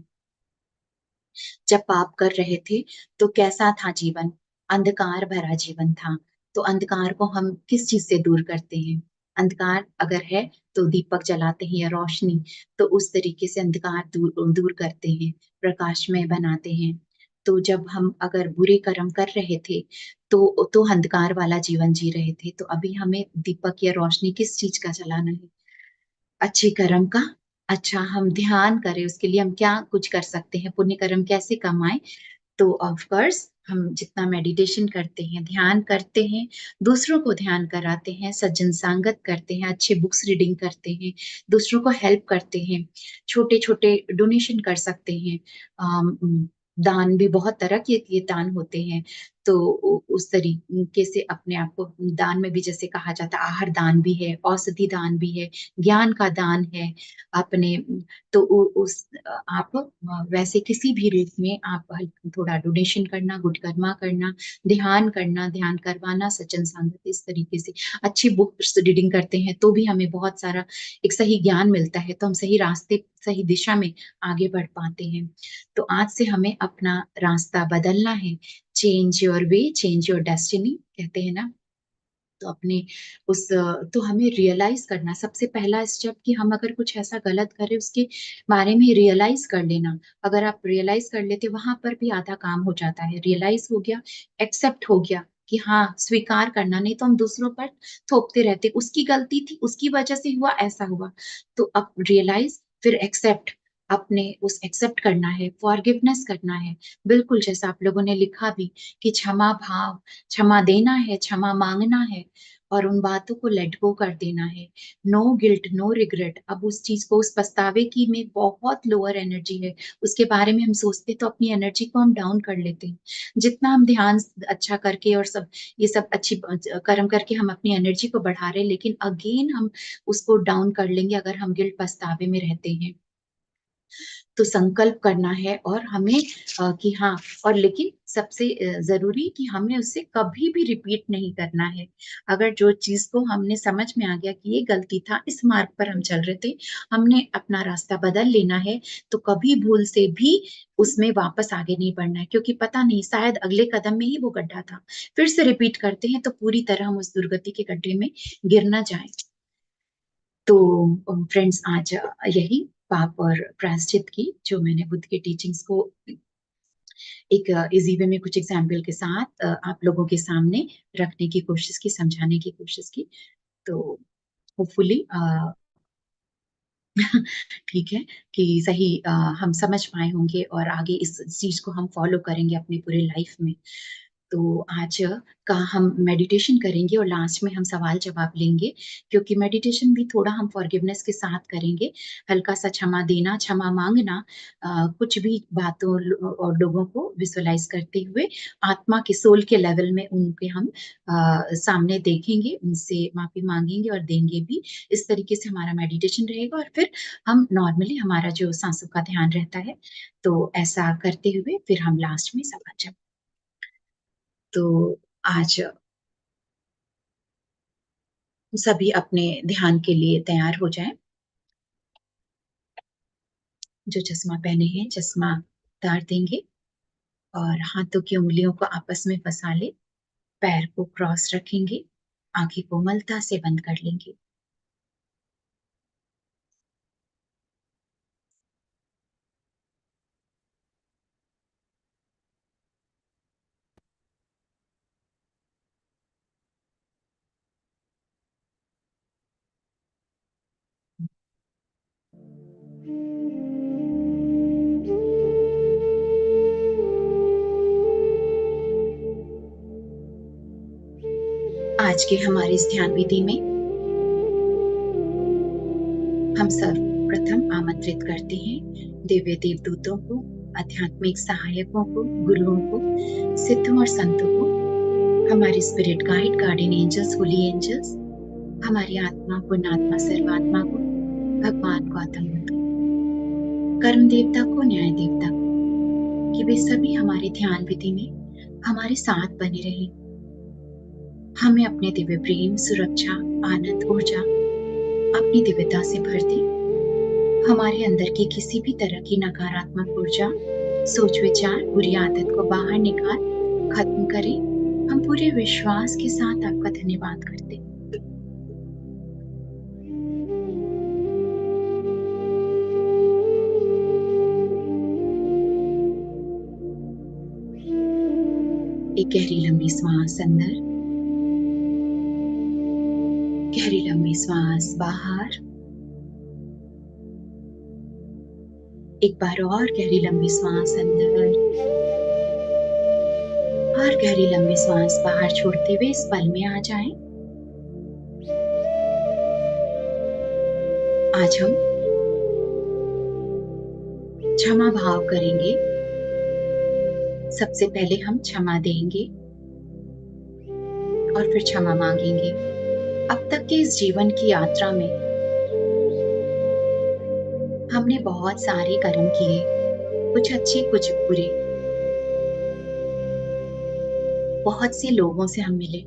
जब पाप कर रहे थे तो कैसा था जीवन, अंधकार भरा जीवन था। तो अंधकार को हम किस चीज से दूर करते हैं, अंधकार अगर है तो दीपक जलाते हैं या रोशनी, तो उस तरीके से अंधकार दूर दूर करते हैं, प्रकाशमय बनाते हैं। तो जब हम अगर बुरे कर्म कर रहे थे, तो अंधकार वाला जीवन जी रहे थे, तो अभी हमें दीपक या रोशनी किस चीज का जलाना है, अच्छे कर्म का, अच्छा हम ध्यान करें, उसके लिए हम क्या कुछ कर सकते हैं, पुण्य कर्म कैसे कमाएं। तो ऑफ कोर्स हम जितना मेडिटेशन करते हैं, ध्यान करते हैं, दूसरों को ध्यान कराते हैं, सज्जन संगत करते हैं, अच्छे बुक्स रीडिंग करते हैं, दूसरों को हेल्प करते हैं, छोटे छोटे डोनेशन कर सकते हैं। दान भी बहुत तरह के ये दान होते हैं। तो उस तरीके से अपने आप को, दान में भी जैसे कहा जाता है आहार दान भी है, औषधि दान भी है, ज्ञान का दान है अपने। तो आप वैसे किसी भी रूप में आप थोड़ा डोनेशन करना, गुड कर्मा करना, ध्यान करवाना, सज्जन संगत, इस तरीके से अच्छी बुक्स रीडिंग करते हैं तो भी हमें बहुत सारा एक सही ज्ञान मिलता है, तो हम सही रास्ते, सही दिशा में आगे बढ़ पाते हैं। तो आज से हमें अपना रास्ता बदलना है। Change your way, change your destiny कहते हैं ना। तो अपने उस तो हमें रियलाइज करना सबसे पहला स्टेप, कि हम अगर कुछ ऐसा गलत करें उसके बारे में रियलाइज कर लेना। अगर आप रियलाइज कर लेते, वहां पर भी आधा काम हो जाता है। रियलाइज हो गया, एक्सेप्ट हो गया कि हाँ, स्वीकार करना, नहीं तो हम दूसरों पर थोपते रहते, उसकी गलती थी, उसकी वजह से हुआ, ऐसा हुआ। तो अब रियलाइज, फिर एक्सेप्ट, अपने उस एक्सेप्ट करना है, फॉरगिवनेस करना है। बिल्कुल जैसा आप लोगों ने लिखा भी, कि क्षमा भाव, क्षमा देना है, क्षमा मांगना है, और उन बातों को लेट गो कर देना है। No guilt, no regret. अब उस चीज को, उस पछतावे की में बहुत लोअर एनर्जी है, उसके बारे में हम सोचते तो अपनी एनर्जी को हम डाउन कर लेते हैं। जितना हम ध्यान अच्छा करके और सब ये सब अच्छी कर्म करके हम अपनी एनर्जी को बढ़ा रहे हैं, लेकिन अगेन हम उसको डाउन कर लेंगे अगर हम गिल्ट पछतावे में रहते हैं। तो संकल्प करना है और हमें कि हाँ, और लेकिन सबसे जरूरी कि हमें उससे कभी भी रिपीट नहीं करना है। अगर जो चीज को हमने समझ में आ गया कि ये गलती था, इस मार्ग पर हम चल रहे थे, हमने अपना रास्ता बदल लेना है, तो कभी भूल से भी उसमें वापस आगे नहीं बढ़ना है, क्योंकि पता नहीं, शायद अगले कदम में ही वो गड्ढा था। फिर से रिपीट करते हैं तो पूरी तरह हम उस दुर्गति के गड्ढे में गिर ना जाए। तो फ्रेंड्स, आज यही पाप और प्रायश्चित की जो मैंने बुद्ध के टीचिंग्स को एक इजी वे में कुछ एग्जाम्पल के साथ आप लोगों के सामने रखने की कोशिश की, समझाने की कोशिश की। तो होपफुली ठीक है, कि सही हम समझ पाए होंगे और आगे इस चीज को हम फॉलो करेंगे अपनी पूरी लाइफ में। तो आज का हम मेडिटेशन करेंगे और लास्ट में हम सवाल जवाब लेंगे, क्योंकि मेडिटेशन भी थोड़ा हम फॉरगिवनेस के साथ करेंगे। हल्का सा क्षमा देना, क्षमा मांगना, कुछ भी बातों और लोगों को विजुअलाइज करते हुए आत्मा के सोल के लेवल में उनके हम सामने देखेंगे, उनसे माफी मांगेंगे और देंगे भी। इस तरीके से हमारा मेडिटेशन रहेगा, और फिर हम नॉर्मली हमारा जो सांसों का ध्यान रहता है, तो ऐसा करते हुए फिर हम लास्ट में सवाल जवाब। तो आज सभी अपने ध्यान के लिए तैयार हो जाएं। जो चश्मा पहने हैं चश्मा उतार देंगे, और हाथों की उंगलियों को आपस में फंसा ले, पैर को क्रॉस रखेंगे, आंखें को मलता से बंद कर लेंगे। आज के हमारी इस ध्यान विधि में हम सर्वप्रथम आमंत्रित करते हैं दिव्य देवदूतों को, आध्यात्मिक सहायकों को, गुरुओं को, सिद्धों और संतों को, हमारी spirit guide, guardian angels, holy angels, हमारी आत्मा, पुण्यात्मा, सर्वात्मा को, भगवान गौतम बुद्ध, कर्म देवता को, न्याय देवता को, कि वे सभी हमारे ध्यान विधि में हमारे साथ बने रहे, हमें अपने दिव्य प्रेम, सुरक्षा, आनंद, ऊर्जा अपनी दिव्यता से भर दे। हमारे अंदर की किसी भी तरह की नकारात्मक ऊर्जा, सोच विचार, बुरी आदत को बाहर निकाल खत्म करें। हम पूरे विश्वास के साथ आपका धन्यवाद करते हैं। एक गहरी लंबी सांस अंदर, गहरी लंबी सांस बाहर। एक बार और गहरी लंबी सांस अंदर और गहरी लंबी सांस बाहर छोड़ते हुए इस पल में आ जाएं। आज हम क्षमा भाव करेंगे। सबसे पहले हम क्षमा देंगे और फिर क्षमा मांगेंगे। अब तक के इस जीवन की यात्रा में हमने बहुत सारे कर्म किए, कुछ अच्छे कुछ बुरे। बहुत से लोगों से हम मिले,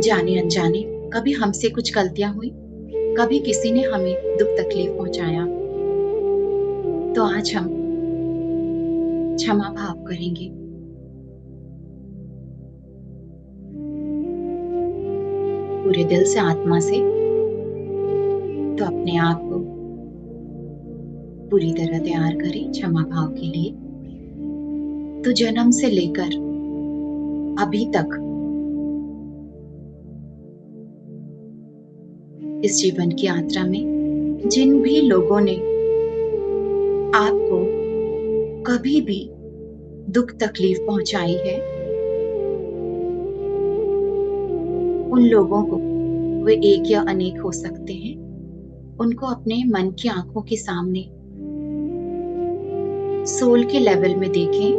जाने अनजाने कभी हमसे कुछ गलतियां हुई, कभी किसी ने हमें दुख तकलीफ पहुंचाया। तो आज हम क्षमा भाव करेंगे। पूरे दिल से, आत्मा से। तो अपने आप को पूरी तरह तैयार करें क्षमा भाव के लिए। तो जन्म से लेकर अभी तक इस जीवन की यात्रा में जिन भी लोगों ने आपको कभी भी दुख तकलीफ पहुंचाई है, उन लोगों को, वे एक या अनेक हो सकते हैं, उनको अपने मन की आंखों के सामने सोल के लेवल में देखें।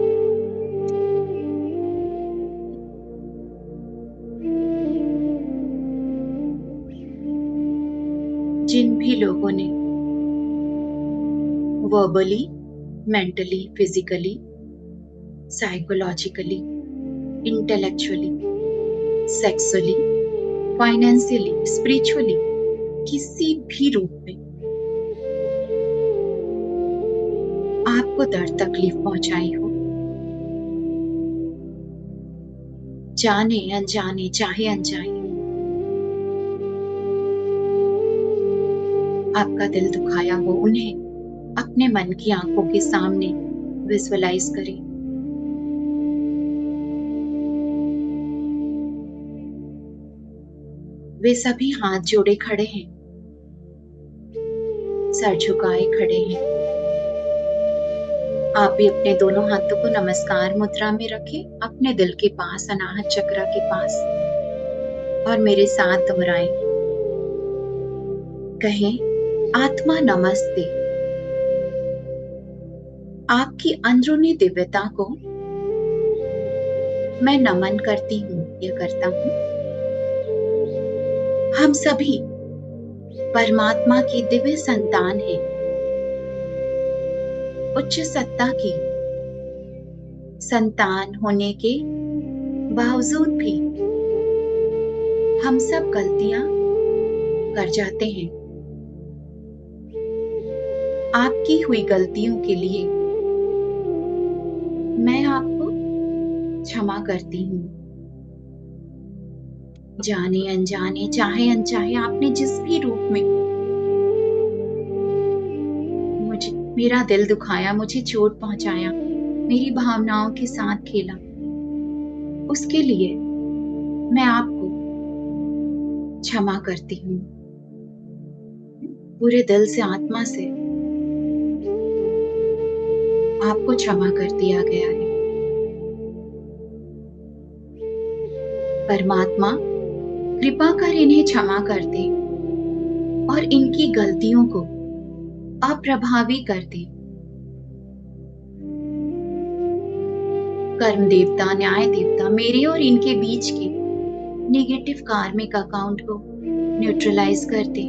जिन भी लोगों ने verbally, mentally, physically, psychologically, intellectually, sexually, financially, spiritually, किसी भी रूप में आपको दर्द तकलीफ पहुंचाई हो, जाने अनजाने, चाहे अनजाने, आपका दिल दुखाया हो, उन्हें अपने मन की आंखों के सामने विजुअलाइज करें। वे सभी हाथ जोड़े खड़े हैं, सर झुकाए खड़े हैं। आप भी अपने दोनों हाथों को नमस्कार मुद्रा में रखें, अपने दिल के पास, अनाहत चक्र के पास, और मेरे साथ दोहराएं। कहें, आत्मा नमस्ते। आपकी अंदरूनी दिव्यता को मैं नमन करती हूँ या करता हूँ। हम सभी परमात्मा की दिव्य संतान हैं। उच्च सत्ता की संतान होने के बावजूद भी हम सब गलतियां कर जाते हैं। आपकी हुई गलतियों के लिए मैं आपको क्षमा करती हूँ। जाने अनजाने, चाहे अनचाहे, आपने जिस भी रूप में मुझे, मेरा दिल दुखाया, मुझे चोट पहुंचाया, मेरी भावनाओं के साथ खेला, उसके लिए मैं आपको क्षमा करती हूँ। पूरे दिल से, आत्मा से आपको क्षमा कर दिया गया है। परमात्मा कृपा कर इन्हें क्षमा कर दे और इनकी गलतियों को अप्रभावी कर दे। कर्म देवता, न्याय देवता मेरे और इनके बीच के नेगेटिव कार्मिक अकाउंट को न्यूट्रलाइज कर दे।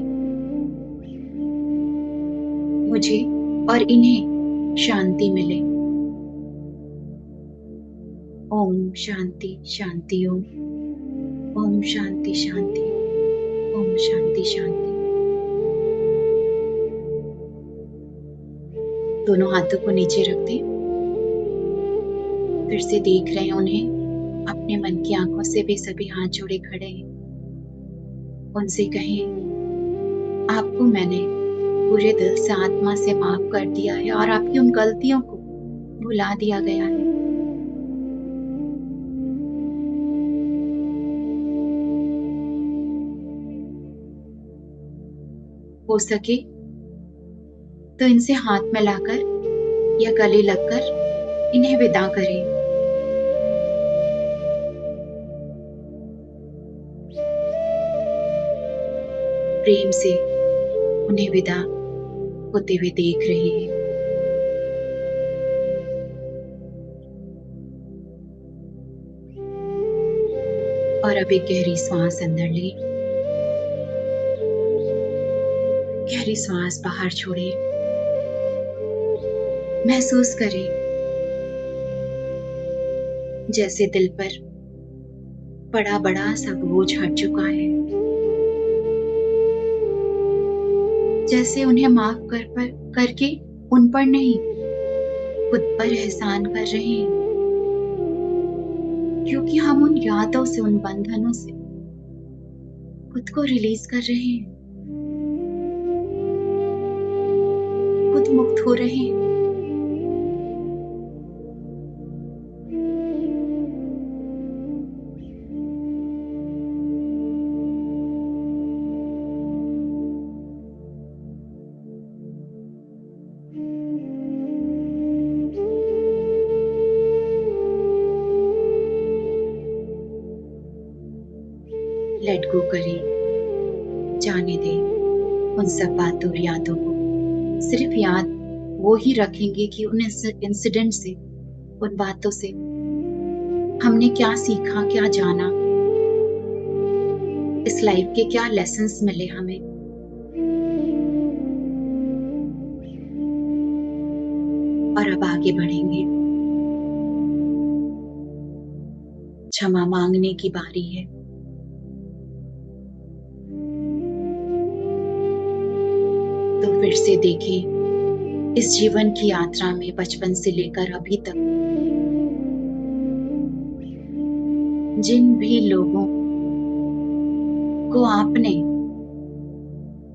मुझे और इन्हें शांति मिले। ओम शांति शांति ओम। ओम शांति शांति। ओम शांति शांति। दोनों हाथों को नीचे रख दें। फिर से देख रहे हैं उन्हें, अपने मन की आंखों से भी सभी हाथ जोड़े खड़े हैं। उनसे कहें, आपको मैंने पूरे दिल से, आत्मा से माफ कर दिया है और आपकी उन गलतियों को भुला दिया गया है। हो सके तो इनसे हाथ मिलाकर या गले लगकर इन्हें विदा करें। प्रेम से उन्हें विदा होते हुए देख रहे हैं। और अब एक गहरी सांस अंदर ले, गहरी सांस बाहर छोड़े। महसूस करें जैसे दिल पर बड़ा बड़ा सा बोझ हट चुका है, जैसे उन्हें माफ करके उन पर नहीं खुद पर एहसान कर रहे हैं, क्योंकि हम उन यादों से, उन बंधनों से खुद को रिलीज कर रहे हैं, खुद मुक्त हो रहे हैं। लेट गो करें, जाने दें उन सब बातों और यादों को। सिर्फ याद वो ही रखेंगे कि उन इंसिडेंट से, उन बातों से हमने क्या सीखा, क्या जाना, इस लाइफ के क्या लेसन्स मिले हमें। और अब आगे बढ़ेंगे। क्षमा मांगने की बारी है। तो फिर से देखें इस जीवन की यात्रा में बचपन से लेकर अभी तक जिन भी लोगों को आपने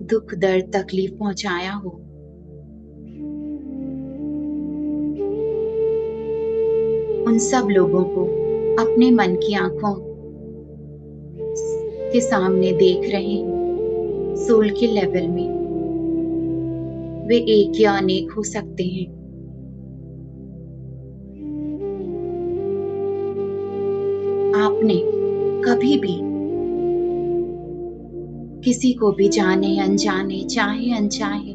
दुख, दर्द, तकलीफ पहुंचाया हो, उन सब लोगों को अपने मन की आंखों के सामने देख रहे हैं। सोल के लेवल में वे एक या अनेक हो सकते हैं। आपने कभी भी किसी को भी जाने अनजाने, चाहे अनचाहे,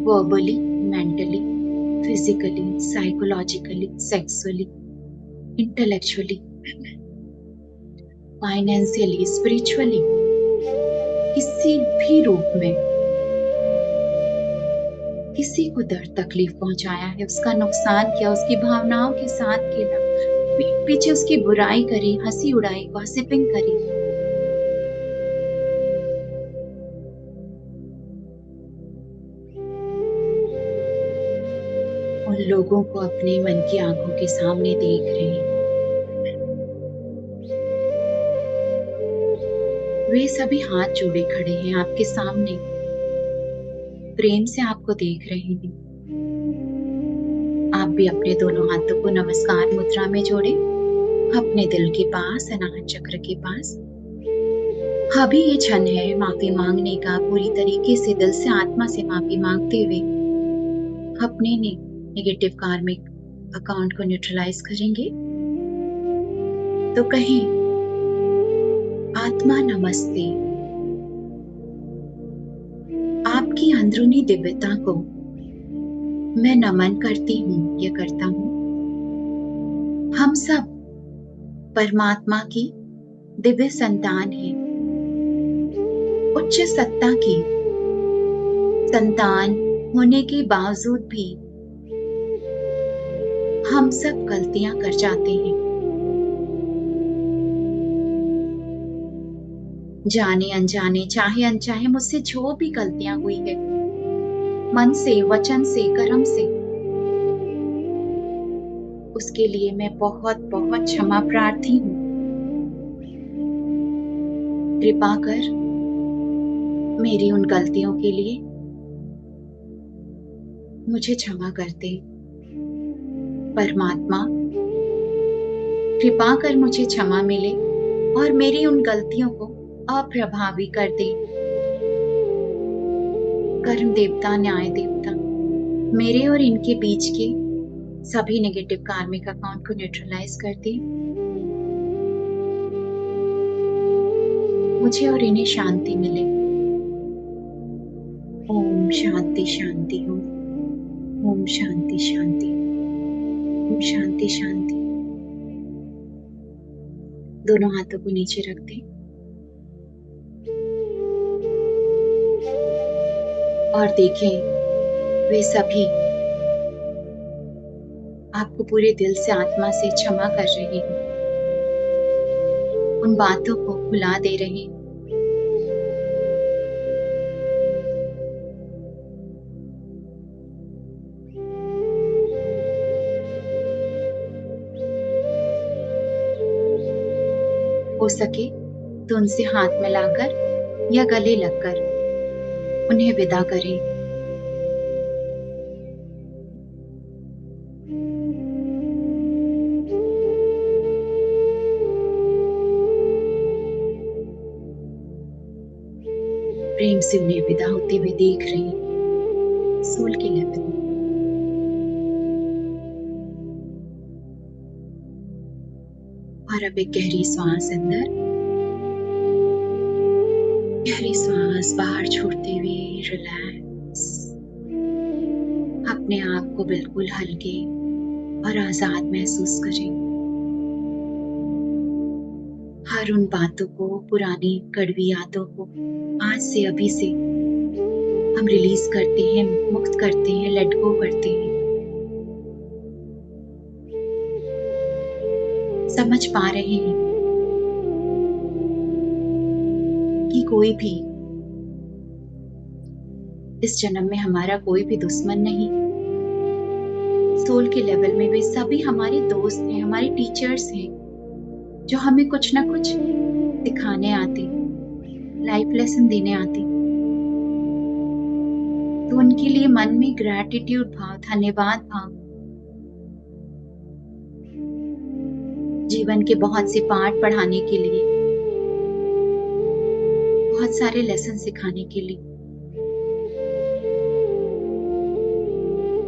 verbally, mentally, physically, psychologically, sexually, intellectually, financially, spiritually, किसी भी रूप में किसी को दर्द, तकलीफ पहुंचाया है, उसका नुकसान किया, उसकी भावनाओं के साथ खेला, पीठ पीछे उसकी बुराई करी, हंसी उड़ाई, गॉसिपिंग करी, उन लोगों को अपने मन की आंखों के सामने देख रहे हैं। वे सभी हाथ जोड़े खड़े हैं आपके सामने, प्रेम से आपको देख रहे हैं। आप भी अपने दोनों हाथों को नमस्कार मुद्रा में जोड़े, अपने दिल के पास, अनाहत चक्र के पास। अभी ये क्षण है माफी मांगने का। पूरी तरीके से दिल से, आत्मा से माफी मांगते हुए अपने नेगेटिव कार्मिक अकाउंट को न्यूट्रलाइज करेंगे। तो कहें, आत्मा नमस्ते। आपकी अंदरूनी दिव्यता को मैं नमन करती हूँ या करता हूँ। हम सब परमात्मा की दिव्य संतान हैं, उच्च सत्ता की संतान होने के बावजूद भी हम सब गलतियां कर जाते हैं। जाने अनजाने, चाहे अनचाहे, मुझसे जो भी गलतियां हुई है, मन से, वचन से, कर्म से, उसके लिए मैं बहुत बहुत क्षमा प्रार्थी हूँ। कृपा कर मेरी उन गलतियों के लिए मुझे क्षमा कर दे। परमात्मा, कृपा कर मुझे क्षमा मिले और मेरी उन गलतियों को अप्रभावी कर दे। कर्म देवता, न्याय देवता, मेरे और इनके बीच के सभी नेगेटिव कार्मिक अकाउंट को न्यूट्रलाइज कर दे। मुझे और इन्हें शांति मिले। ओम शांति शांति। ओम शांति शांति। ओम शांति शांति। दोनों हाथों को नीचे रख दें और देखें वे सभी आपको पूरे दिल से, आत्मा से क्षमा कर रहे हैं, उन बातों को भुला दे रहे हैं। हो सके तो उनसे हाथ मिलाकर या गले लगकर उन्हें विदा करें। प्रेम से उन्हें विदा होते हुए देख रहे हैं, सोल के लेवल में। और अब एक गहरी सांस अंदर, गहरी सांस बाहर छोड़ते हुए रिलैक्स, अपने आप को बिल्कुल हल्के और आजाद महसूस करें। हर उन बातों को, पुरानी कड़वी यादों को आज से, अभी से हम रिलीज करते हैं, मुक्त करते हैं, लेट गो करते हैं। समझ पा रहे हैं कि कोई भी इस जन्म में हमारा कोई भी दुश्मन नहीं। सोल के लेवल में वे सभी हमारे दोस्त हैं, हमारे टीचर्स हैं, जो हमें कुछ ना कुछ सिखाने आते, लाइफ लेसन देने आते। तो उनके लिए मन में ग्रैटिट्यूड भाव, धन्यवाद भाव। जीवन के बहुत से पाठ पढ़ाने के लिए, बहुत सारे लेसन सिखाने के लिए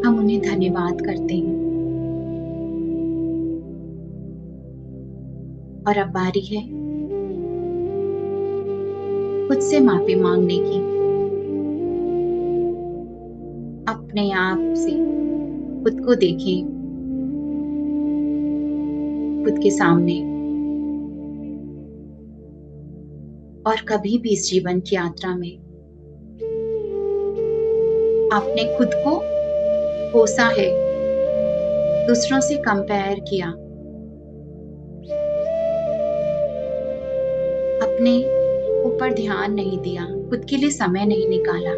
हम उन्हें धन्यवाद करते हैं। और अब बारी है खुद से माफी मांगने की। अपने आप से खुद को देखें, खुद के सामने। और कभी भी इस जीवन की यात्रा में आपने खुद को कोसा है, दूसरों से कंपेयर किया, अपने ऊपर ध्यान नहीं दिया, खुद के लिए समय नहीं निकाला,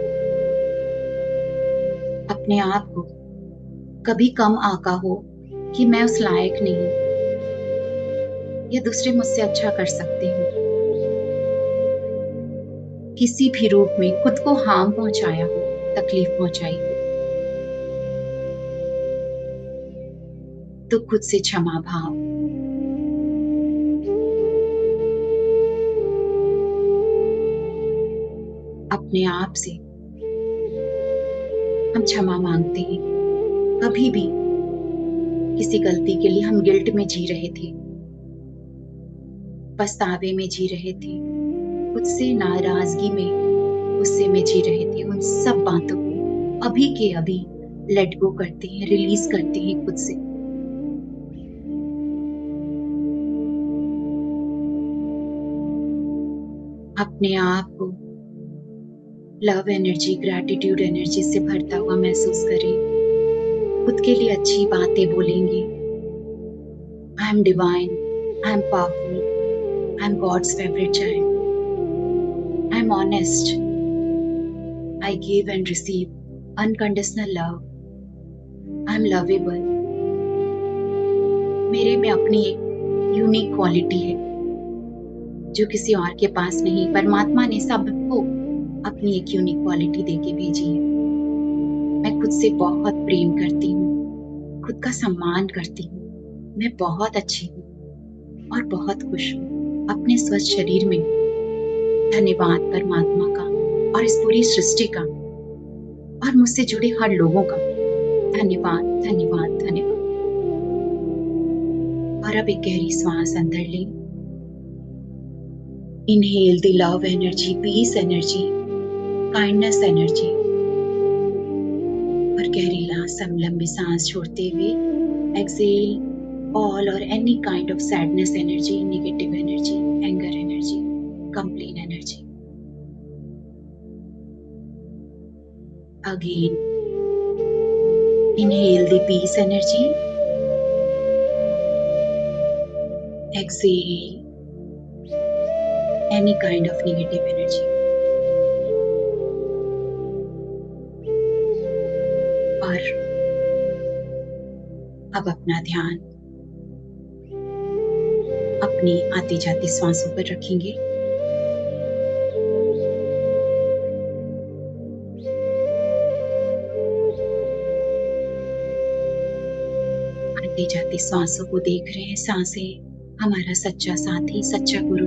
अपने आप को कभी कम आका हो कि मैं उस लायक नहीं, या दूसरे मुझसे अच्छा कर सकते हैं, किसी भी रूप में खुद को हार्म पहुंचाया हो, तकलीफ पहुंचाई हो, तो खुद से क्षमा भाव। अपने आप से हम क्षमा मांगते हैं। कभी भी किसी गलती के लिए हम गिल्ट में जी रहे थे, पछतावे में जी रहे थे, खुद से नाराजगी में, गुस्से में जी रहे थे, उन सब बातों को अभी के अभी लेट गो करते हैं, रिलीज करते हैं खुद से। अपने आप को लव एनर्जी, ग्रैटिट्यूड एनर्जी से भरता हुआ महसूस करें। खुद के लिए अच्छी बातें बोलेंगे। I am divine, I am powerful, I am God's favourite child, I am honest, I give and receive unconditional love, I am lovable. मेरे में अपनी एक यूनिक क्वालिटी है जो किसी और के पास नहीं। परमात्मा ने सबको अपनी एक यूनिक क्वालिटी देके भेजी है। मैं खुद से बहुत प्रेम करती हूँ, खुद का सम्मान करती हूँ। मैं बहुत अच्छी हूँ और बहुत खुश हूँ अपने स्वस्थ शरीर में। धन्यवाद परमात्मा का और इस पूरी सृष्टि का और मुझसे जुड़े हर लोगों का धन्यवाद, धन्यवाद, धन्यवाद। और अब एक गहरी सांस अंदर लें। Inhale the love energy, peace energy, kindness energy. और गहरी लंबी सांस छोड़ते हुए exhale all or any kind of sadness energy, negative energy, anger energy, complaint energy. Again, inhale the peace energy, exhale any kind of negative energy. और अब अपना ध्यान अपनी आती जाती सांसों पर रखेंगे। आती जाती सांसों को देख रहे हैं। सांसें हमारा सच्चा साथी, सच्चा गुरु।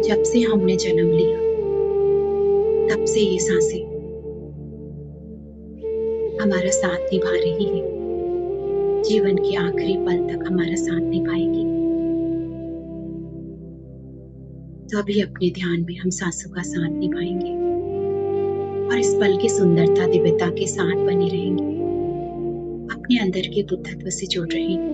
जब से हमने जन्म लिया तब से ये सांसें हमारा साथ निभा रही है। जीवन के आखिरी पल तक हमारा साथ निभाएगी। तो अभी अपने ध्यान में हम सांसों का साथ निभाएंगे और इस पल की सुंदरता, दिव्यता के साथ बने रहेंगे। अपने अंदर के बुद्धत्व से जुड़ रहेंगे।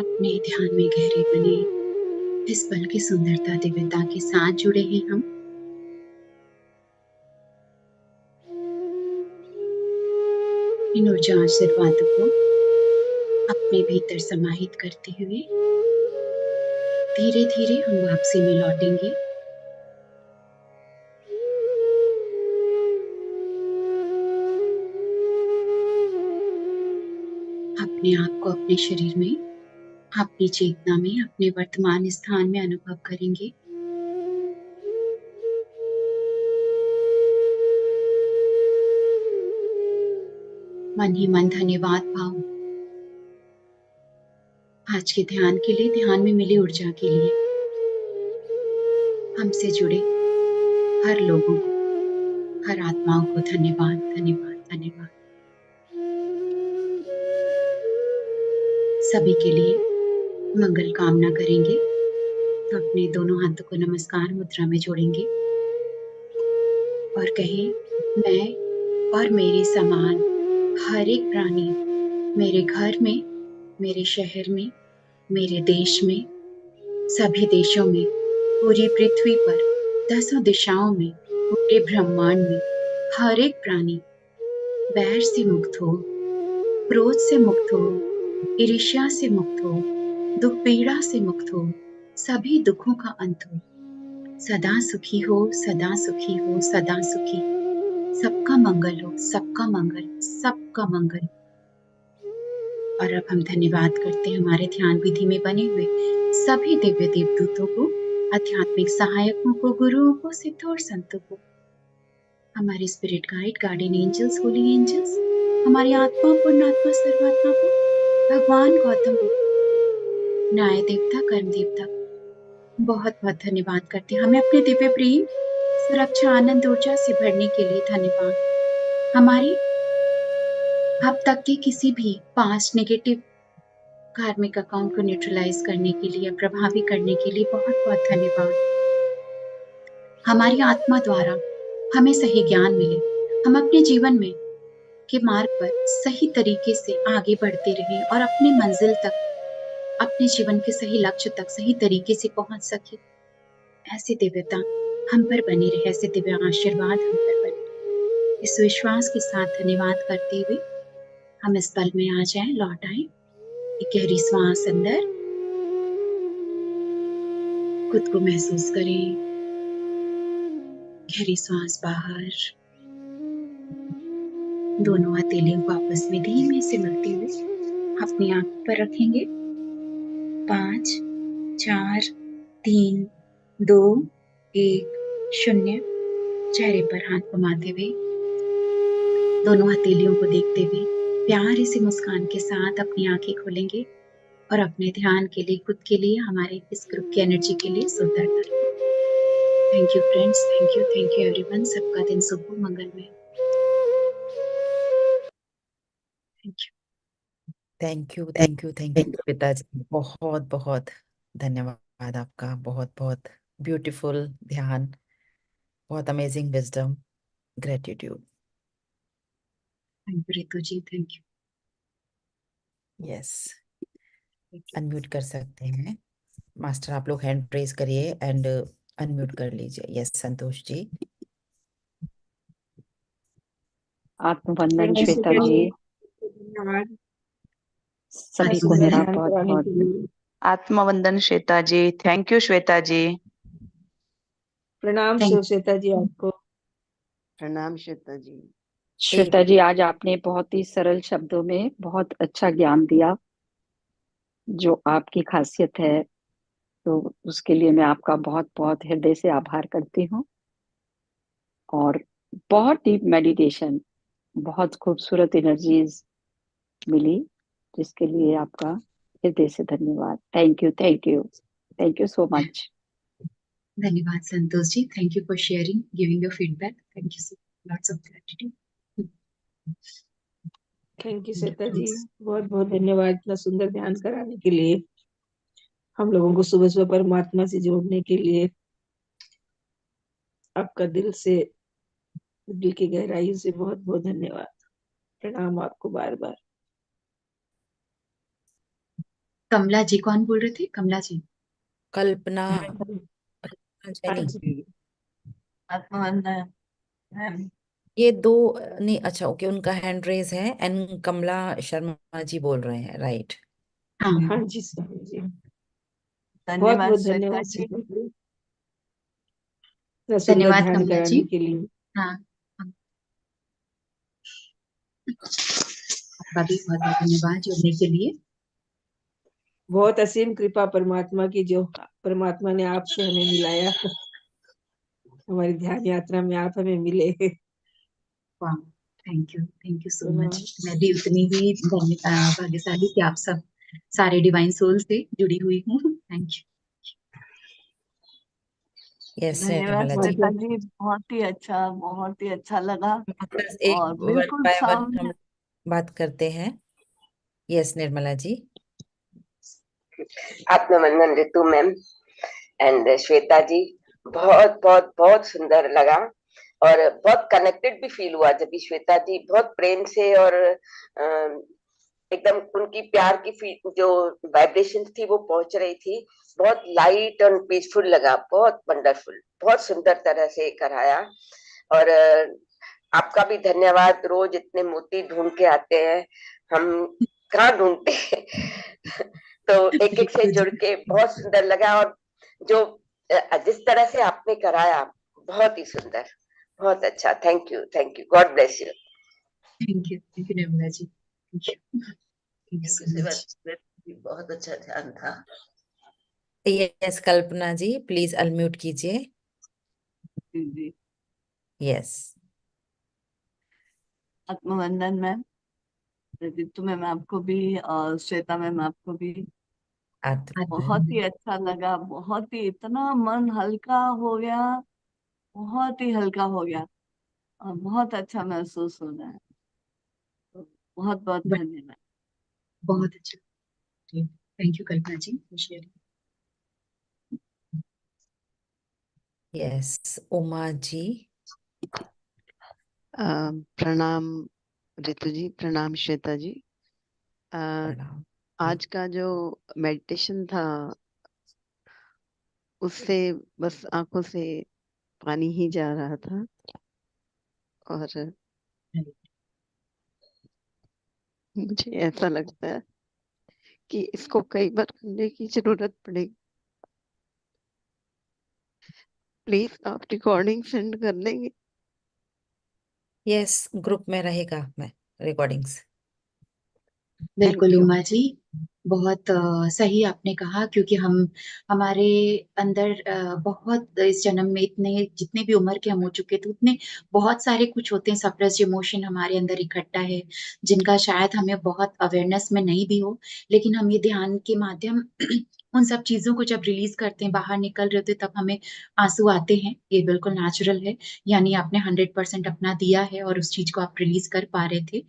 अपने ध्यान में गहरे बने इस पल की सुंदरता दिव्यता के साथ जुड़े हैं हम। इन ऊर्जा आशीर्वादों को अपने भीतर समाहित करते हुए धीरे धीरे हम वापसी में लौटेंगे। अपने आप को अपने शरीर में, अपनी चेतना में, अपने वर्तमान स्थान में अनुभव करेंगे। मन ही मन धन्यवाद भाव आज के ध्यान के लिए, ध्यान में मिली ऊर्जा के लिए, हमसे जुड़े हर लोगों को, हर आत्माओं को धन्यवाद धन्यवाद धन्यवाद। सभी के लिए मंगल कामना करेंगे तो अपने दोनों हाथों को नमस्कार मुद्रा में जोड़ेंगे और कहें, मैं और मेरे समान हर एक प्राणी मेरे घर में, मेरे शहर में, मेरे देश में, सभी देशों में, पूरी पृथ्वी पर, दसों दिशाओं में, पूरे ब्रह्मांड में हर एक प्राणी वैर से मुक्त हो, क्रोध से मुक्त हो, ईर्ष्या से मुक्त हो, दुख पीड़ा से मुक्त हो, सभी दुखों का अंत हो, सदा सुखी हो, सदा सुखी हो, सदा सुखी, सबका मंगल हो, सबका मंगल, सबका मंगल। और अब हम धन्यवाद करते हैं हमारे ध्यान विधि में बने हुए सभी दिव्य देवदूतों को, आध्यात्मिक सहायकों को, गुरुओं को, सिद्धों और संतों को, हमारे spirit guide, guardian angels, holy angels, हमारी आत्मा, पूर्णात्मा, सर्वात्मा को, भगवान गौतम बुद्ध, न्याय देवता, कर्म देवता को बहुत बहुत धन्यवाद करते हैं। हमें अपने दिव्य प्रेम, सुरक्षा, आनंद, ऊर्जा से भरने के लिए धन्यवाद। हमारी अब तक के किसी भी पास्ट नेगेटिव कार्मिक अकाउंट को न्यूट्रलाइज करने के लिए, प्रभावी करने के लिए बहुत बहुत धन्यवाद। हमारी आत्मा द्वारा हमें सही ज्ञान मिले, हम अपने जीवन में के मार्ग पर सही तरीके से आगे बढ़ते रहें और अपनी मंजिल तक, अपने जीवन के सही लक्ष्य तक सही तरीके से पहुंच सके। ऐसी दिव्यता हम पर बनी रहे, ऐसे दिव्य आशीर्वाद हम पर बने रहे। इस विश्वास के साथ धन्यवाद करते हुए हम इस पल में आ जाएं, लौट आए। एक गहरी श्वास अंदर, खुद को महसूस करें। गहरी श्वास बाहर, दोनों हथेलियों को आपस में धीमे से मिलते हुए अपनी आंखों पर रखेंगे। 5 4 3 2 1 0। चेहरे पर हाथ घुमाते हुए, दोनों हथेलियों को देखते हुए प्यारी सी मुस्कान के साथ अपनी आंखें खोलेंगे और अपने ध्यान के लिए, खुद के लिए, हमारे इस ग्रुप की एनर्जी के लिए सुंदर। Thank you friends, thank you everyone. सबका दिन शुभ हो, मंगलमय। Thank you. Thank you thank you thank you पिताजी, बहुत बहुत धन्यवाद आपका। बहुत बहुत ब्यूटीफुल ध्यान, बहुत amazing wisdom, gratitude. Thank you Ritu ji, thank yes, you. Unmute कर सकते हैं मास्टर, आप लोग हैंड रेज करिए एंड अनम्यूट कर लीजिए। यस संतोष जी। आत्मवंदन प्रणव श्वेता सुखा जी, जी, धन्यवाद सभी आज को सुबह मेरा ध्यान बहुत कराने बहुत के लिए। आत्मवंदन श्वेता जी। थैंक यू श्वेता जी। प्रणाम थैंक श्वेता जी आपको। प्रणाम श्वेता जी। श्वेता जी, आज आपने बहुत ही सरल शब्दों में बहुत अच्छा ज्ञान दिया, जो आपकी खासियत है। तो उसके लिए मैं आपका बहुत बहुत हृदय से आभार करती हूँ। और बहुत डीप मेडिटेशन, बहुत खूबसूरत एनर्जीज मिली, जिसके लिए आपका हृदय से धन्यवाद। Thank you thank you thank you so much. धन्यवाद Santosh ji. Thank you for sharing, giving your feedback. Thank you so lots of gratitude. Thank you Shweta ji, बहुत बहुत धन्यवाद इतना सुंदर ध्यान कराने के लिए, हम लोगों को सुबह सुबह परमात्मा से जोड़ने के लिए। आपका दिल की गहराई से बहुत बहुत धन्यवाद। प्रणाम आपको बार बार। कमला जी, कौन बोल रहे थे? कमला जी? कल्पना हाँ जैनी। जी। आत्मवंदन मैम। ये दो नहीं, अच्छा ओके, उनका हैंड रेज है। एन कमला शर्मा जी बोल रहे हैं, राइट? हाँ हाँ जी स्वामी जी, बहुत धन्यवाद बहुत श्वेता धन्यवाद जी। स्वामी जी, इतना सुंदर धन्यवाद ध्यान कमला जी। कराने के लिए। हाँ, आपका भी बहुत बहुत धन्यवाद जुड़ने के लिए। बहुत असीम कृपा परमात्मा की, जो परमात्मा ने आपसे हमें मिलाया, हमारी ध्यान यात्रा में आप हमें मिले। वाह, थैंक यू सो मच। मैं भी उतनी ही भाग्यशाली कि आप सब सारे डिवाइन सोल से जुड़ी हुई हूँ। Thank you. यस धन्यवाद निर्मला जी। श्वेता जी, बहुत ही अच्छा लगा। बस एक और वर्ड बिल्कुल बाय वर्ड सामने हम बात करते हैं। यस निर्मला जी। आत्मवंदन ऋतु मैम एंड श्वेता जी, बहुत बहुत बहुत सुंदर लगा और बहुत कनेक्टेड भी फील हुआ जब भी श्वेता जी बहुत प्रेम से और एकदम उनकी प्यार की जो वाइब्रेशन थी वो पहुंच रही थी। बहुत लाइट और पीसफुल लगा, बहुत वंडरफुल, बहुत सुंदर तरह से कराया। और आपका भी धन्यवाद। रोज इतने मोती ढूंढ के आते हैं, हम कहाँ ढूंढते हैं। तो एक एक से जुड़ के बहुत सुंदर लगा। और जो जिस तरह से आपने कराया, बहुत ही सुंदर, बहुत अच्छा। Thank you, God bless you. Thank you Nirmala ji. Thank you so much. बहुत अच्छा ध्यान था। Yes Kalpana ji, please unmute कीजिए। जी, यस। आत्मवंदन मैम, ऋतु मैम आपको भी और श्वेता मैम आपको भी बहुत ही अच्छा लगा। बहुत ही, इतना मन हल्का हो गया, बहुत ही हल्का हो गया और बहुत अच्छा महसूस हो रहा है। तो बहुत बहुत धन्यवाद। बहुत अच्छा। Thank you Kalpana ji for sharing. Yes Uma ji. प्रणाम ऋतु जी, प्रणाम श्वेता जी। प्रणाम। आज का जो मेडिटेशन था उससे बस आंखों से पानी ही जा रहा था। और मुझे ऐसा लगता है कि इसको कई बार करने की जरूरत पड़ेगी। प्लीज आप रिकॉर्डिंग सेंड कर देंगे? यस ग्रुप में रहेगा मैं रिकॉर्डिंग्स। बिल्कुल थैंक यू। उमा जी, बहुत सही आपने कहा, क्योंकि हम हमारे अंदर बहुत इस जन्म में इतने जितने भी उम्र के हम हो चुके थे उतने बहुत सारे कुछ होते हैं सप्रेस्ड इमोशन हमारे अंदर इकट्ठा है, जिनका शायद हमें बहुत अवेयरनेस में नहीं भी हो, लेकिन हम ये ध्यान के माध्यम उन सब चीजों को जब रिलीज करते हैं, बाहर निकल रहे होते हैं, तब हमें आंसू आते हैं। ये बिल्कुल नेचुरल है, यानी आपने 100% अपना दिया है और उस चीज को आप रिलीज कर पा रहे थे।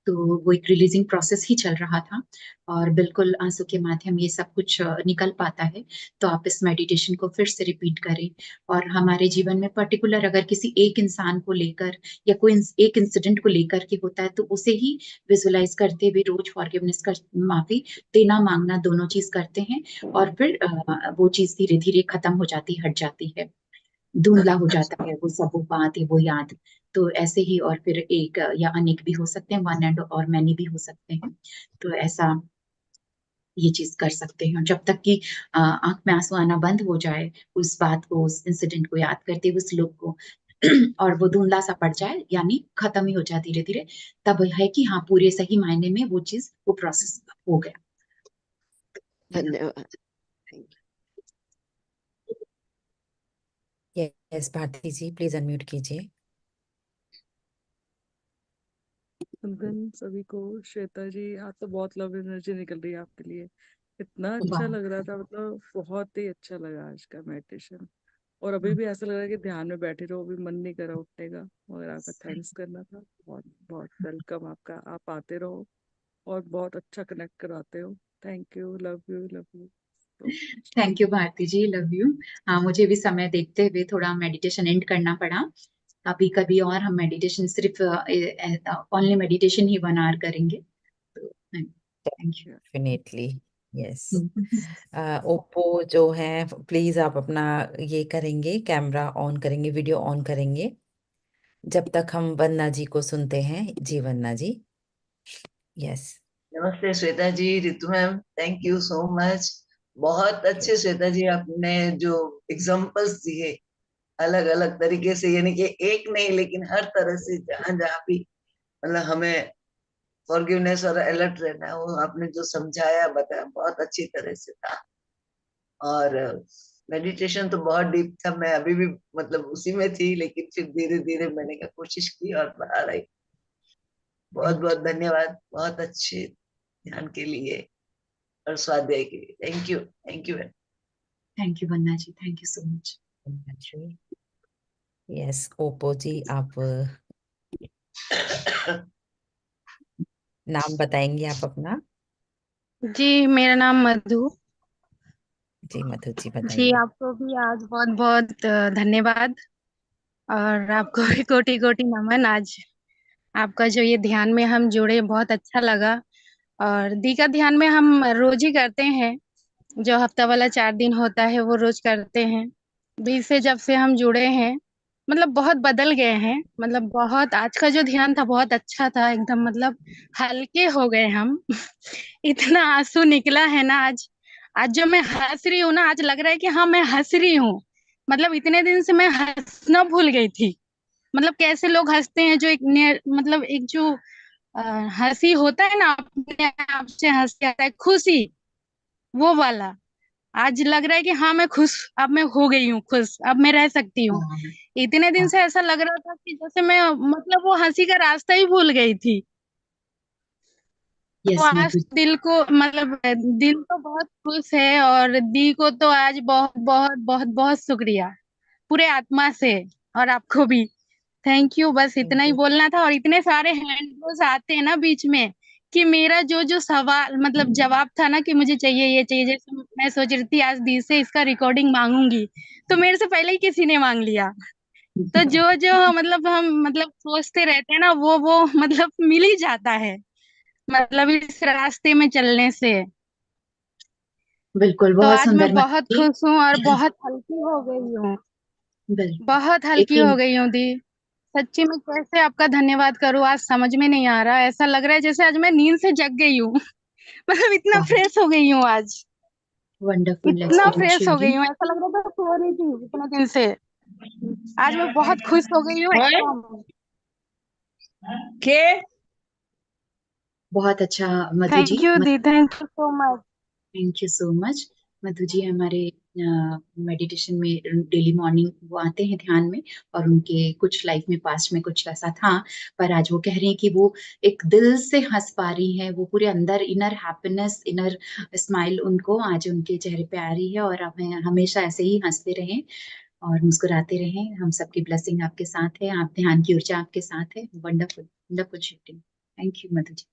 तो वो एक रिलीजिंग प्रोसेस ही चल रहा था और बिल्कुल आंसू के माध्यम ये सब कुछ निकल पाता है। तो आप इस मेडिटेशन को फिर से रिपीट करें और हमारे जीवन में पर्टिकुलर अगर किसी एक इंसान को लेकर या कोई एक इंसिडेंट को लेकर के होता है तो उसे ही विजुलाइज करते हुए रोज फॉरगिवनेस कर, माफी देना मांगना, दोनों चीज करते हैं और फिर वो चीज धीरे धीरे खत्म हो जाती, हट जाती है, धुंधला हो जाता है वो सब, वो बात है, वो याद। तो ऐसे ही और फिर एक या अनेक भी हो सकते हैं, वन एंड और मैनी भी हो सकते हैं। तो ऐसा ये चीज कर सकते हैं, और जब तक कि आंख में आंसू आना बंद हो जाए उस बात को, उस इंसिडेंट को याद करते हुए, उस लोग को और वो धुंधला सा पड़ जाए, यानी खत्म ही हो जाए धीरे धीरे, तब है कि हाँ पूरे सही मायने में वो चीज, वो प्रोसेस हो गया। धन्यवाद। Yes Bharati ji, please unmute कीजिए। वंदन सभी को। श्वेता जी, आज तो बहुत लव एनर्जी निकल रही है आपके लिए। इतना वाह, अच्छा लग रहा था, मतलब बहुत ही अच्छा लगा आज का मेडिटेशन। और अभी भी ऐसा लग रहा है कि ध्यान में बैठे रहो, अभी मन नहीं कर रहा उठने का, मगर आपका थैंक्स करना था। बहुत बहुत वेलकम आपका, आप आते रहो और बहुत अच्छा कनेक्ट कराते हो। Thank you, love you, love you too much. Thank you Bharti ji, love you. हाँ, मुझे भी समय देखते हुए थोड़ा मेडिटेशन एंड करना पड़ा। अभी कभी और हम मेडिटेशन सिर्फ ओनली मेडिटेशन ही 1 आवर करेंगे। तो thank you. Definitely. Yes. Oppo जो है, प्लीज आप अपना ये करेंगे, कैमरा ऑन करेंगे, वीडियो ऑन करेंगे जब तक हम वंदना जी को सुनते हैं। जी वंदना जी। यस। नमस्ते Shweta ji, Ritu ma'am, thank you so much. बहुत अच्छे श्वेता जी, आपने जो एग्जांपल्स दिए अलग अलग तरीके से, यानी कि एक नहीं लेकिन हर तरह से, जहां जहां भी मतलब हमें फॉरगिवनेस और अलर्ट रहना है, वो आपने जो समझाया बताया बहुत अच्छी तरह से था। और मेडिटेशन तो बहुत डीप था, मैं अभी भी मतलब उसी में थी, लेकिन फिर धीरे धीरे मैंने क्या कोशिश की और बाहर आई। बहुत बहुत धन्यवाद, बहुत अच्छे ध्यान के लिए और स्वाध्याय के लिए। Thank you, thank you. Thank you Vandana ji, thank you so much. Yes Oppo ji, आप नाम बताएंगे आप अपना? जी मेरा नाम मधु। जी मधु जी जी बताइए। आपको भी आज बहुत बहुत धन्यवाद, और आपको भी कोटि कोटि नमन। आज आपका जो ये ध्यान में हम जुड़े, बहुत अच्छा लगा। और दी का ध्यान में हम रोज ही करते हैं, जो हफ्ता वाला 4 दिन होता है वो रोज करते हैं। बीच से जब से हम जुड़े हैं, मतलब बहुत बदल गए हैं। मतलब बहुत, आज का जो ध्यान था बहुत अच्छा था एकदम, मतलब हल्के हो गए हम। इतना आंसू निकला है ना आज। आज जो मैं हंस रही हूँ ना, आज लग रहा है कि हाँ मैं हंस रही हूँ। मतलब इतने दिन से मैं हंसना भूल गई थी। मतलब कैसे लोग हंसते हैं, जो मतलब एक जो अ, हंसी होता है ना, अपने आप से हंस के आता है, खुशी, वो वाला। आज लग रहा है कि हाँ मैं खुश, अब मैं हो गई हूँ खुश, अब मैं रह सकती हूँ। इतने दिन से ऐसा लग रहा था कि जैसे मैं, मतलब वो हंसी का रास्ता ही भूल गई थी। तो यस आज मधु जी। दिल को, मतलब दिल तो बहुत खुश है, और दी को तो आज बहुत बहुत बहुत बहुत शुक्रिया पूरे आत्मा से। और आपको भी थैंक यू। बस इतना थैंक ही यू। बोलना था। और इतने सारे हैंडल्स आते हैं ना बीच में, कि मेरा जो जो सवाल, मतलब जवाब था ना, कि मुझे चाहिए ये चाहिए, जैसे मैं सोच रही थी आज दी से इसका रिकॉर्डिंग मांगूंगी, तो मेरे से पहले ही किसी ने मांग लिया। तो जो जो मतलब हम, मतलब सोचते रहते हैं ना, वो मतलब मिल ही जाता है, मतलब इस रास्ते में चलने से। बिल्कुल, तो बहुत आज मैं सुंदर मधु बहुत जी। खुश हूँ और बहुत हल्की हो गई हूँ। बिल्कुल। बहुत हल्की देखिए, हो गई हूँ दी। सच्ची में कैसे आपका धन्यवाद करूँ, आज समझ में नहीं आ रहा। ऐसा लग रहा है जैसे आज मैं नींद से जग गई हूँ। मतलब इतना फ्रेश हो गई हूँ आज। वंडरफुल इतना एक्सपीरियंस फ्रेश हो गई शेयरिंग। हूँ, ऐसा लग रहा था सो रही थी इतने दिन से। आज मैं बहुत खुश हो गई हूँ एकदम। के बहुत अच्छा मधु जी। थैंक यू दी, thank you so much. Thank you so much. Madhu ji हमारे मेडिटेशन में डेली मॉर्निंग वो आते हैं ध्यान में, और उनके कुछ लाइफ में पास्ट में कुछ ऐसा था, पर आज वो कह रहे हैं कि वो एक दिल से हंस पा रही हैं, वो पूरे अंदर इनर हैप्पीनेस, इनर स्माइल उनको आज उनके चेहरे पे आ रही है। और हमें हमेशा ऐसे ही हंसते रहें और मुस्कुराते रहें। हम सबकी ब्लेसिंग आपके साथ है, आप ध्यान की ऊर्जा आपके साथ है। Wonderful wonderful shifting. Thank you Madhu ji.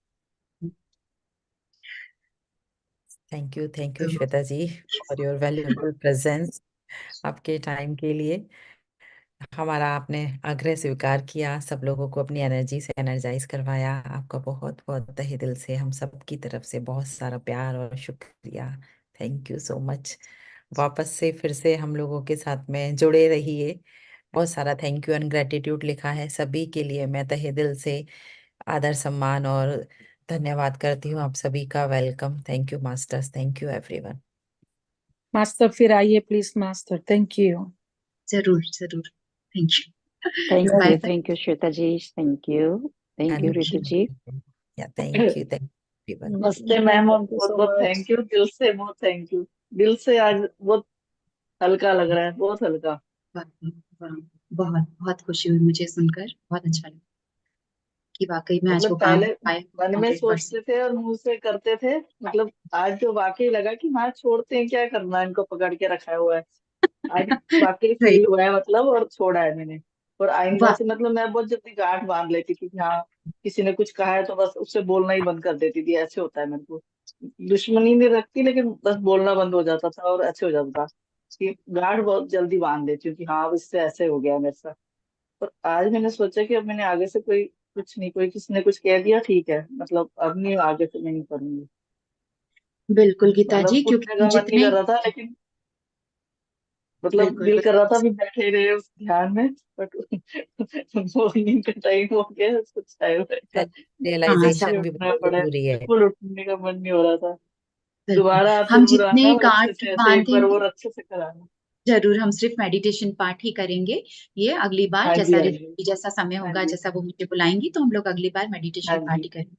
Thank you तो Shweta ji for your valuable presence, आपके टाइम के लिए। हमारा आपने आग्रह स्वीकार किया, सब लोगों को अपनी एनर्जी से एनर्जाइज करवाया। आपका बहुत बहुत तहे दिल से हम सब की तरफ से बहुत सारा प्यार और शुक्रिया। Thank you so much. वापस से फिर से हम लोगों के साथ में जुड़े रहिए। बहुत सारा थैंक यू एंड ग्रेटिट्यूड लिखा है सभी के लिए। मैं तहे दिल से आदर सम्मान और धन्यवाद करती हूँ आप सभी का। Welcome. Thank you masters, thank you everyone. Master फिर आइए प्लीज मास्टर, थैंक यू। जरूर जरूर। Thank you. Thank bye you, bye. Thank you Shweta ji, thank you Ritu ji. Yeah thank you everyone. नमस्ते मैम, और थैंक यू बहुत सो बहुत मच। थैंक यू, दिल से बहुत थैंक यू। दिल से आज बहुत हल्का लग रहा है, बहुत हल्का। बहुत बहुत बहुत खुशी हुई मुझे सुनकर, बहुत अच्छा लगा कि वाकई में आज मतलब वो काम पहले पाए मन में 100%। सोचते थे और मुंह से करते थे, मतलब आज तो वाकई लगा कि हाँ छोड़ते हैं, क्या करना है, इनको पकड़ के रखा हुआ है। आज वाकई सही। फील हुआ है, मतलब, और छोड़ा है मैंने। और आइंदा वाह। से मतलब मैं बहुत जल्दी गांठ बांध लेती थी कि हाँ किसी ने कुछ कहा है तो बस उससे बोलना ही बंद कर देती थी। ऐसे होता है मेरे को, दुश्मनी नहीं रखती लेकिन बस बोलना बंद हो जाता था और अच्छे हो जाता था। कि गांठ बहुत जल्दी बांध लेती हूँ कि हाँ अब इससे ऐसे हो गया मेरे साथ। और आज मैंने सोचा कि अब मैंने आगे से कोई कुछ नहीं, कोई किसी ने कुछ कह दिया ठीक है, मतलब अब नहीं, आगे से मैं नहीं करूंगी। बिल्कुल गीता मतलब जी, क्योंकि उठने हम का मन नहीं जितने कर रहा था, लेकिन मतलब बिल्कुल दिल कर रहा था बिल्कुल अभी बैठे ही रहे उस ध्यान में, बट मॉर्निंग का टाइम हो गया, कुछ टाइम रहता हाँ इसलिए रियलाइजेशन भी उठना बहुत पड़ा, जरूरी है। बिल्कुल उठने का मन नहीं हो रहा था। बिल्कुल। दोबारा आप हम जरूर आना जितने और अच्छे गांठ से ऐसे एक बार बांधेंगे, और अच्छे से कराना। जरूर हम सिर्फ मेडिटेशन पार्ट ही करेंगे। ये अगली बार हाँ जी, जैसा हाँ जी, रितु जैसा समय हाँ होगा, जी, जैसा वो मुझे बुलाएंगी तो हम लोग अगली बार हाँ मेडिटेशन पार्ट जी, ही करेंगे।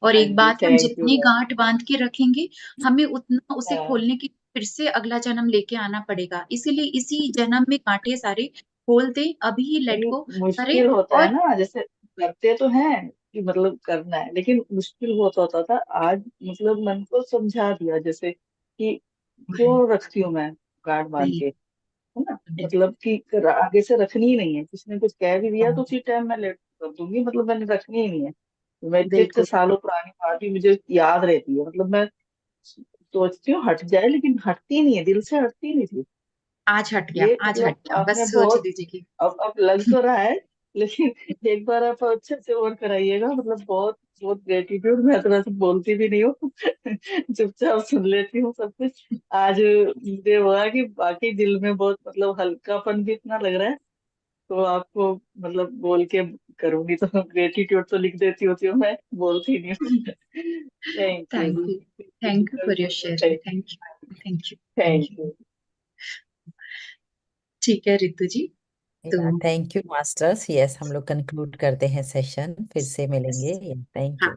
और हाँ एक जी, बात, हम थैंक यू जितनी मैम। गांठ बांध के रखेंगे, हमें उतना उसे हाँ, खोलने की फिर से अगला जन्म लेके आना पड़ेगा। इसीलिए इसी जन्म में गांठे सारे खोल दे, अभी ही लेट लेकिन गो करे। मुश्किल होता है और ना, जैसे करते तो हैं कि मतलब करना है, लेकिन मुश्किल बहुत होता था। आज मतलब मन को समझा दिया, जैसे कि क्यों रखती हूँ मैं गांठ बांध वही के, है ना, मतलब कि आगे से रखनी ही नहीं है। किसी ने कुछ कह भी दिया तो उसी टाइम मैं लेट कर दूंगी, मतलब मैंने रखनी ही नहीं है। तो मैं इतने इतने बिल्कुल सालों पुरानी बात भी मुझे याद रहती है, मतलब मैं सोचती हूँ हट जाए, लेकिन हटती नहीं है, दिल से हटती नहीं थी। आज हट गया, ये आज हट मतलब गया, आपने बस सोच बहुत, दीजिए कि अब लग तो रहा है, लेकिन एक बार आप अच्छे से और कराइएगा, मतलब बहुत बहुत ग्रेटिट्यूड। मैं तो वैसे बोलती भी नहीं हूँ चुपचाप सुन लेती हूँ सब कुछ। आज मुझे हुआ कि बाकी दिल में बहुत मतलब हल्कापन भी इतना लग रहा है, तो आपको मतलब बोल के करूंगी, तो ग्रेटिट्यूड तो लिख देती होती हूँ, मैं बोलती नहीं हूँ। थैंक यू थैंक जी, you, thank you for your sharing, thank thank you, thank you, thank thank you. You. ठीक है रितु जी, तो थैंक यू मास्टर्स। यस, हम लोग कंक्लूड करते हैं सेशन, फिर से मिलेंगे। थैंक हाँ यू।